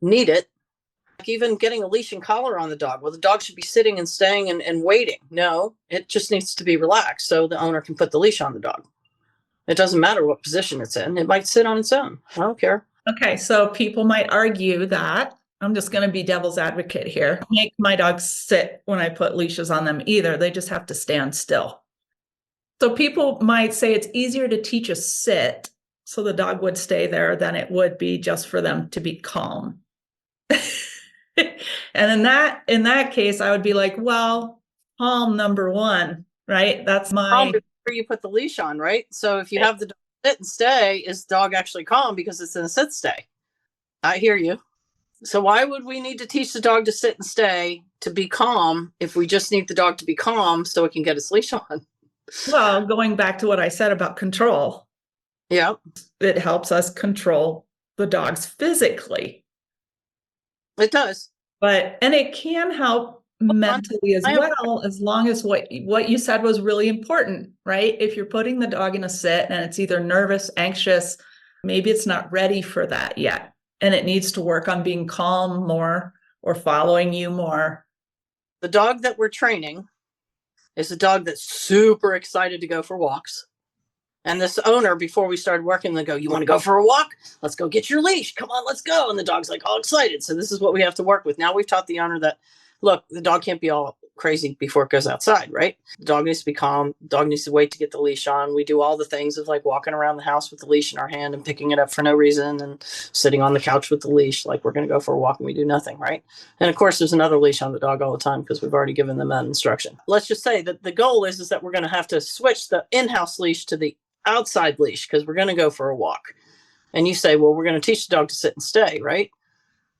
B: need it. Like, even getting a leash and collar on the dog. Well, the dog should be sitting and staying and waiting. No, it just needs to be relaxed so the owner can put the leash on the dog. It doesn't matter what position it's in. It might sit on its own. I don't care.
A: Okay, so people might argue that, I'm just going to be devil's advocate here, make my dogs sit when I put leashes on them either. They just have to stand still. So people might say it's easier to teach a sit so the dog would stay there than it would be just for them to be calm. And in that case, I would be like, well, calm number one, right? That's my...
B: Before you put the leash on, right? So if you have the dog sit and stay, is the dog actually calm because it's in a sit stay? I hear you. So why would we need to teach the dog to sit and stay to be calm if we just need the dog to be calm so it can get its leash on?
A: Well, going back to what I said about control.
B: Yeah.
A: It helps us control the dogs physically.
B: It does.
A: And it can help mentally as well, as long as what you said was really important, right? If you're putting the dog in a sit and it's either nervous, anxious, maybe it's not ready for that yet, and it needs to work on being calm more or following you more.
B: The dog that we're training is a dog that's super excited to go for walks. And this owner, before we started working, they go, you want to go for a walk? Let's go get your leash. Come on, let's go. And the dog's like all excited. So this is what we have to work with. Now we've taught the owner that, look, the dog can't be all crazy before it goes outside, right? The dog needs to be calm. The dog needs to wait to get the leash on. We do all the things of like walking around the house with the leash in our hand and picking it up for no reason and sitting on the couch with the leash like we're going to go for a walk and we do nothing, right? And of course, there's another leash on the dog all the time because we've already given them that instruction. Let's just say that the goal is that we're going to have to switch the in-house leash to the outside leash because we're going to go for a walk. And you say, well, we're going to teach the dog to sit and stay, right?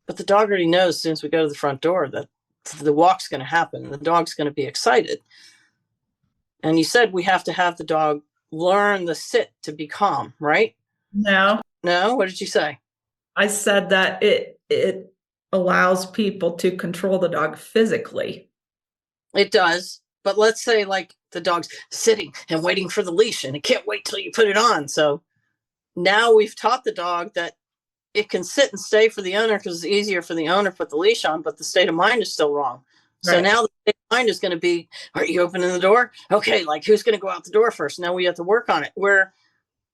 B: But the dog already knows as soon as we go to the front door that the walk's going to happen. The dog's going to be excited. And you said we have to have the dog learn the sit to be calm, right?
A: No.
B: What did you say?
A: I said that it allows people to control the dog physically.
B: It does. But let's say like the dog's sitting and waiting for the leash and it can't wait till you put it on. So now we've taught the dog that it can sit and stay for the owner because it's easier for the owner to put the leash on, but the state of mind is still wrong. So now the state of mind is going to be, are you opening the door? Okay, like who's going to go out the door first? Now we have to work on it. Where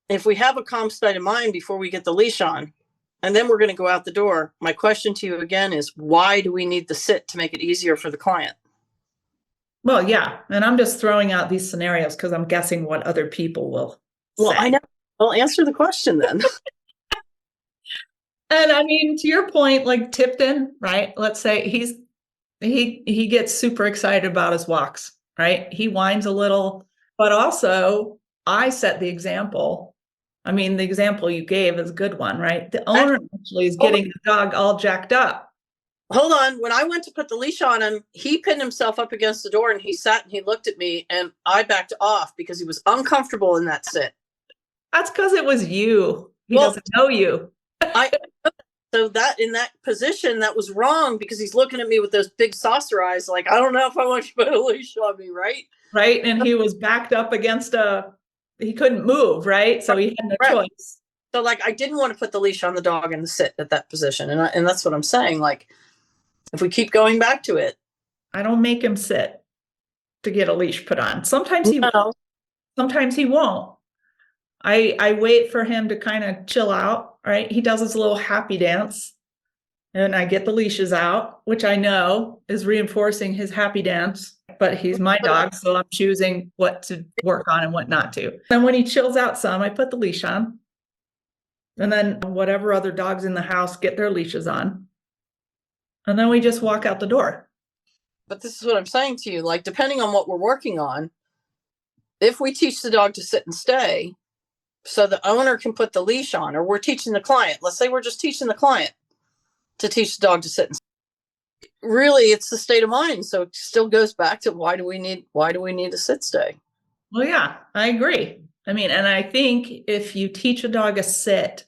B: if we have a calm state of mind before we get the leash on, and then we're going to go out the door, my question to you again is, why do we need the sit to make it easier for the client?
A: Well, yeah. And I'm just throwing out these scenarios because I'm guessing what other people will
B: Well,
A: say.
B: I know. Well, answer the question then.
A: And I mean, to your point, like Tipton, right? Let's say he gets super excited about his walks, right? He whines a little, but also I set the example. I mean, the example you gave is a good one, right? The owner actually is getting the dog all jacked up.
B: Hold on. When I went to put the leash on him, he pinned himself up against the door and he sat and he looked at me and I backed off because he was uncomfortable in that sit.
A: That's because it was you. He doesn't know you.
B: So that in that position, that was wrong because he's looking at me with those big saucer eyes, like, I don't know if I want you to put a leash on me, right?
A: Right. And he was backed up against he couldn't move, right? So he had no choice.
B: So like, I didn't want to put the leash on the dog and sit at that position. And that's what I'm saying. Like, if we keep going back to it.
A: I don't make him sit to get a leash put on. Sometimes he will. Sometimes he won't. I wait for him to kind of chill out, right? He does his little happy dance and I get the leashes out, which I know is reinforcing his happy dance, but he's my dog, so I'm choosing what to work on and what not to. Then when he chills out some, I put the leash on. And then whatever other dogs in the house get their leashes on. And then we just walk out the door.
B: But this is what I'm saying to you, like, depending on what we're working on, if we teach the dog to sit and stay, so the owner can put the leash on, or we're teaching the client. Let's say we're just teaching the client to teach the dog to sit and stay. Really, it's the state of mind. So it still goes back to why do we need to sit stay?
A: Well, yeah, I agree. I mean, and I think if you teach a dog a sit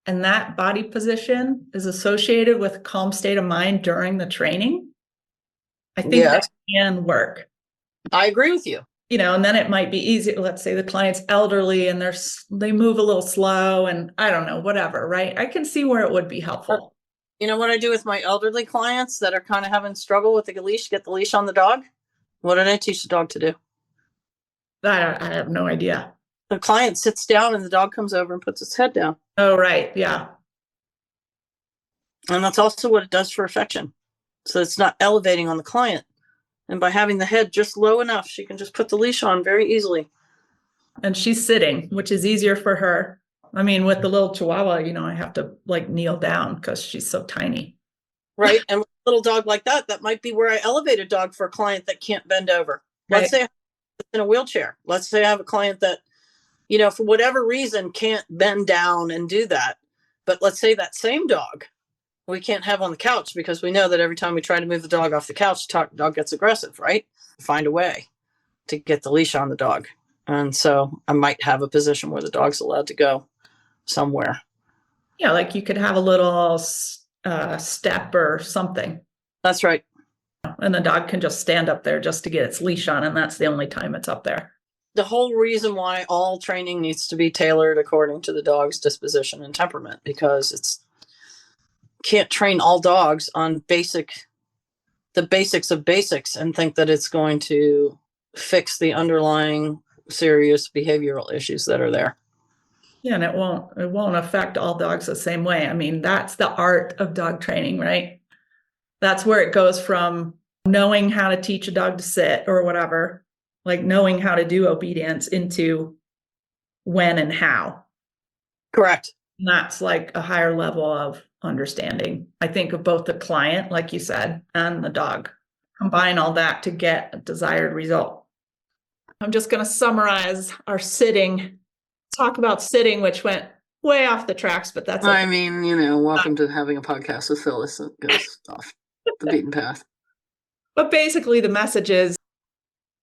A: and that body position is associated with a calm state of mind during the training, I think that can work.
B: I agree with you.
A: You know, and then it might be easy. Let's say the client's elderly and they move a little slow and I don't know, whatever, right? I can see where it would be helpful.
B: You know what I do with my elderly clients that are kind of having struggle with the leash, get the leash on the dog? What did I teach the dog to do?
A: I have no idea.
B: The client sits down and the dog comes over and puts its head down.
A: Oh, right. Yeah.
B: And that's also what it does for affection. So it's not elevating on the client. And by having the head just low enough, she can just put the leash on very easily.
A: And she's sitting, which is easier for her. I mean, with the little Chihuahua, you know, I have to like kneel down because she's so tiny.
B: Right. And with a little dog like that, that might be where I elevate a dog for a client that can't bend over. Let's say it's in a wheelchair. Let's say I have a client that, you know, for whatever reason can't bend down and do that. But let's say that same dog we can't have on the couch because we know that every time we try to move the dog off the couch, the dog gets aggressive, right? Find a way to get the leash on the dog. And so I might have a position where the dog's allowed to go somewhere.
A: Yeah, like you could have a little step or something.
B: That's right.
A: And the dog can just stand up there just to get its leash on, and that's the only time it's up there.
B: The whole reason why all training needs to be tailored according to the dog's disposition and temperament, because can't train all dogs on the basics of basics and think that it's going to fix the underlying serious behavioral issues that are there.
A: Yeah, and it won't affect all dogs the same way. I mean, that's the art of dog training, right? That's where it goes from knowing how to teach a dog to sit or whatever, like knowing how to do obedience, into when and how.
B: Correct.
A: And that's like a higher level of understanding, I think, of both the client, like you said, and the dog. Combine all that to get a desired result. I'm just going to summarize our sitting, talk about sitting, which went way off the tracks, but that's okay.
B: I mean, welcome to having a podcast with Phyllis that goes off the beaten path.
A: But basically the message is,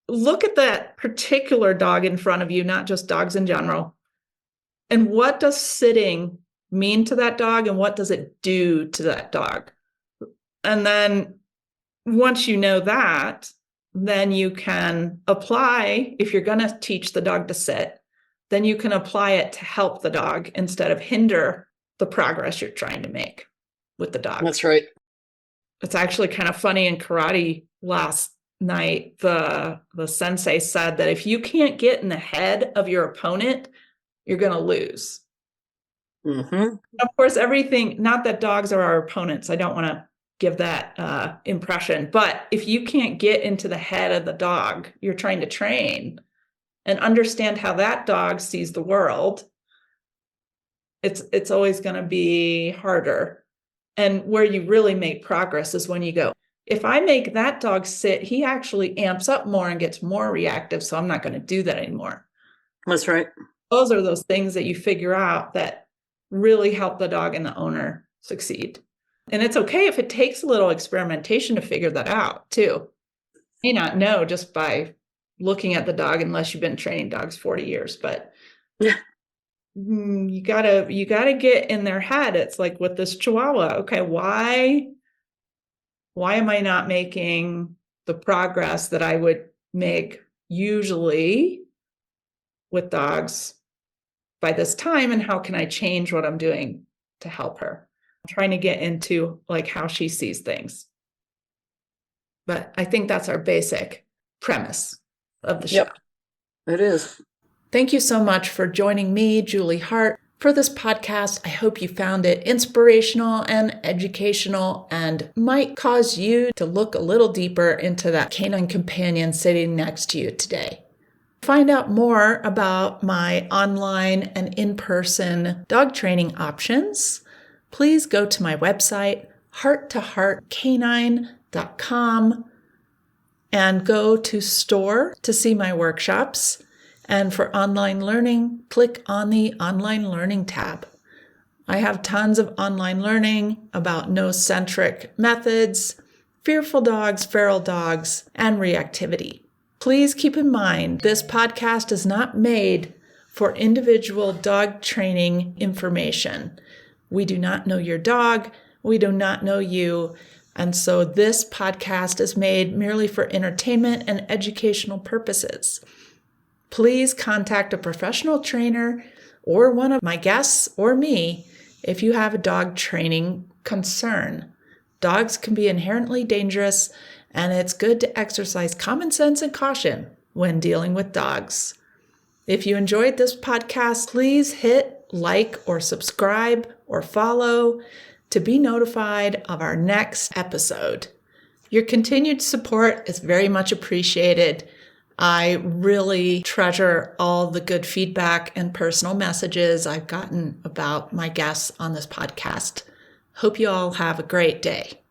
A: look at that particular dog in front of you, not just dogs in general. And what does sitting mean to that dog, and what does it do to that dog? And then once you know that, then you can apply, if you're going to teach the dog to sit, then you can apply it to help the dog instead of hinder the progress you're trying to make with the dog.
B: That's right.
A: It's actually kind of funny, in karate last night, the sensei said that if you can't get in the head of your opponent, you're going to lose.
B: Mm-hmm.
A: Of course, everything, not that dogs are our opponents. I don't want to give that impression. But if you can't get into the head of the dog you're trying to train and understand how that dog sees the world, it's always going to be harder. And where you really make progress is when you go, if I make that dog sit, he actually amps up more and gets more reactive, so I'm not going to do that anymore.
B: That's right.
A: Those are those things that you figure out that really help the dog and the owner succeed. And it's okay if it takes a little experimentation to figure that out too. You may not know just by looking at the dog, unless you've been training dogs 40 years, but
B: yeah.
A: You gotta get in their head. It's like with this Chihuahua. Okay, why am I not making the progress that I would make usually with dogs by this time, and how can I change what I'm doing to help her? I'm trying to get into like how she sees things. But I think that's our basic premise of the show.
B: Yep, it is.
A: Thank you so much for joining me, Julie Hart, for this podcast. I hope you found it inspirational and educational, and might cause you to look a little deeper into that canine companion sitting next to you today. To find out more about my online and in-person dog training options, please go to my website, hearttoheartcanine.com, and go to store to see my workshops. And for online learning, click on the online learning tab. I have tons of online learning about no-centric methods, fearful dogs, feral dogs, and reactivity. Please keep in mind, this podcast is not made for individual dog training information. We do not know your dog. We do not know you. And so this podcast is made merely for entertainment and educational purposes. Please contact a professional trainer or one of my guests or me if you have a dog training concern. Dogs can be inherently dangerous, and it's good to exercise common sense and caution when dealing with dogs. If you enjoyed this podcast, please hit like or subscribe or follow to be notified of our next episode. Your continued support is very much appreciated. I really treasure all the good feedback and personal messages I've gotten about my guests on this podcast. Hope you all have a great day.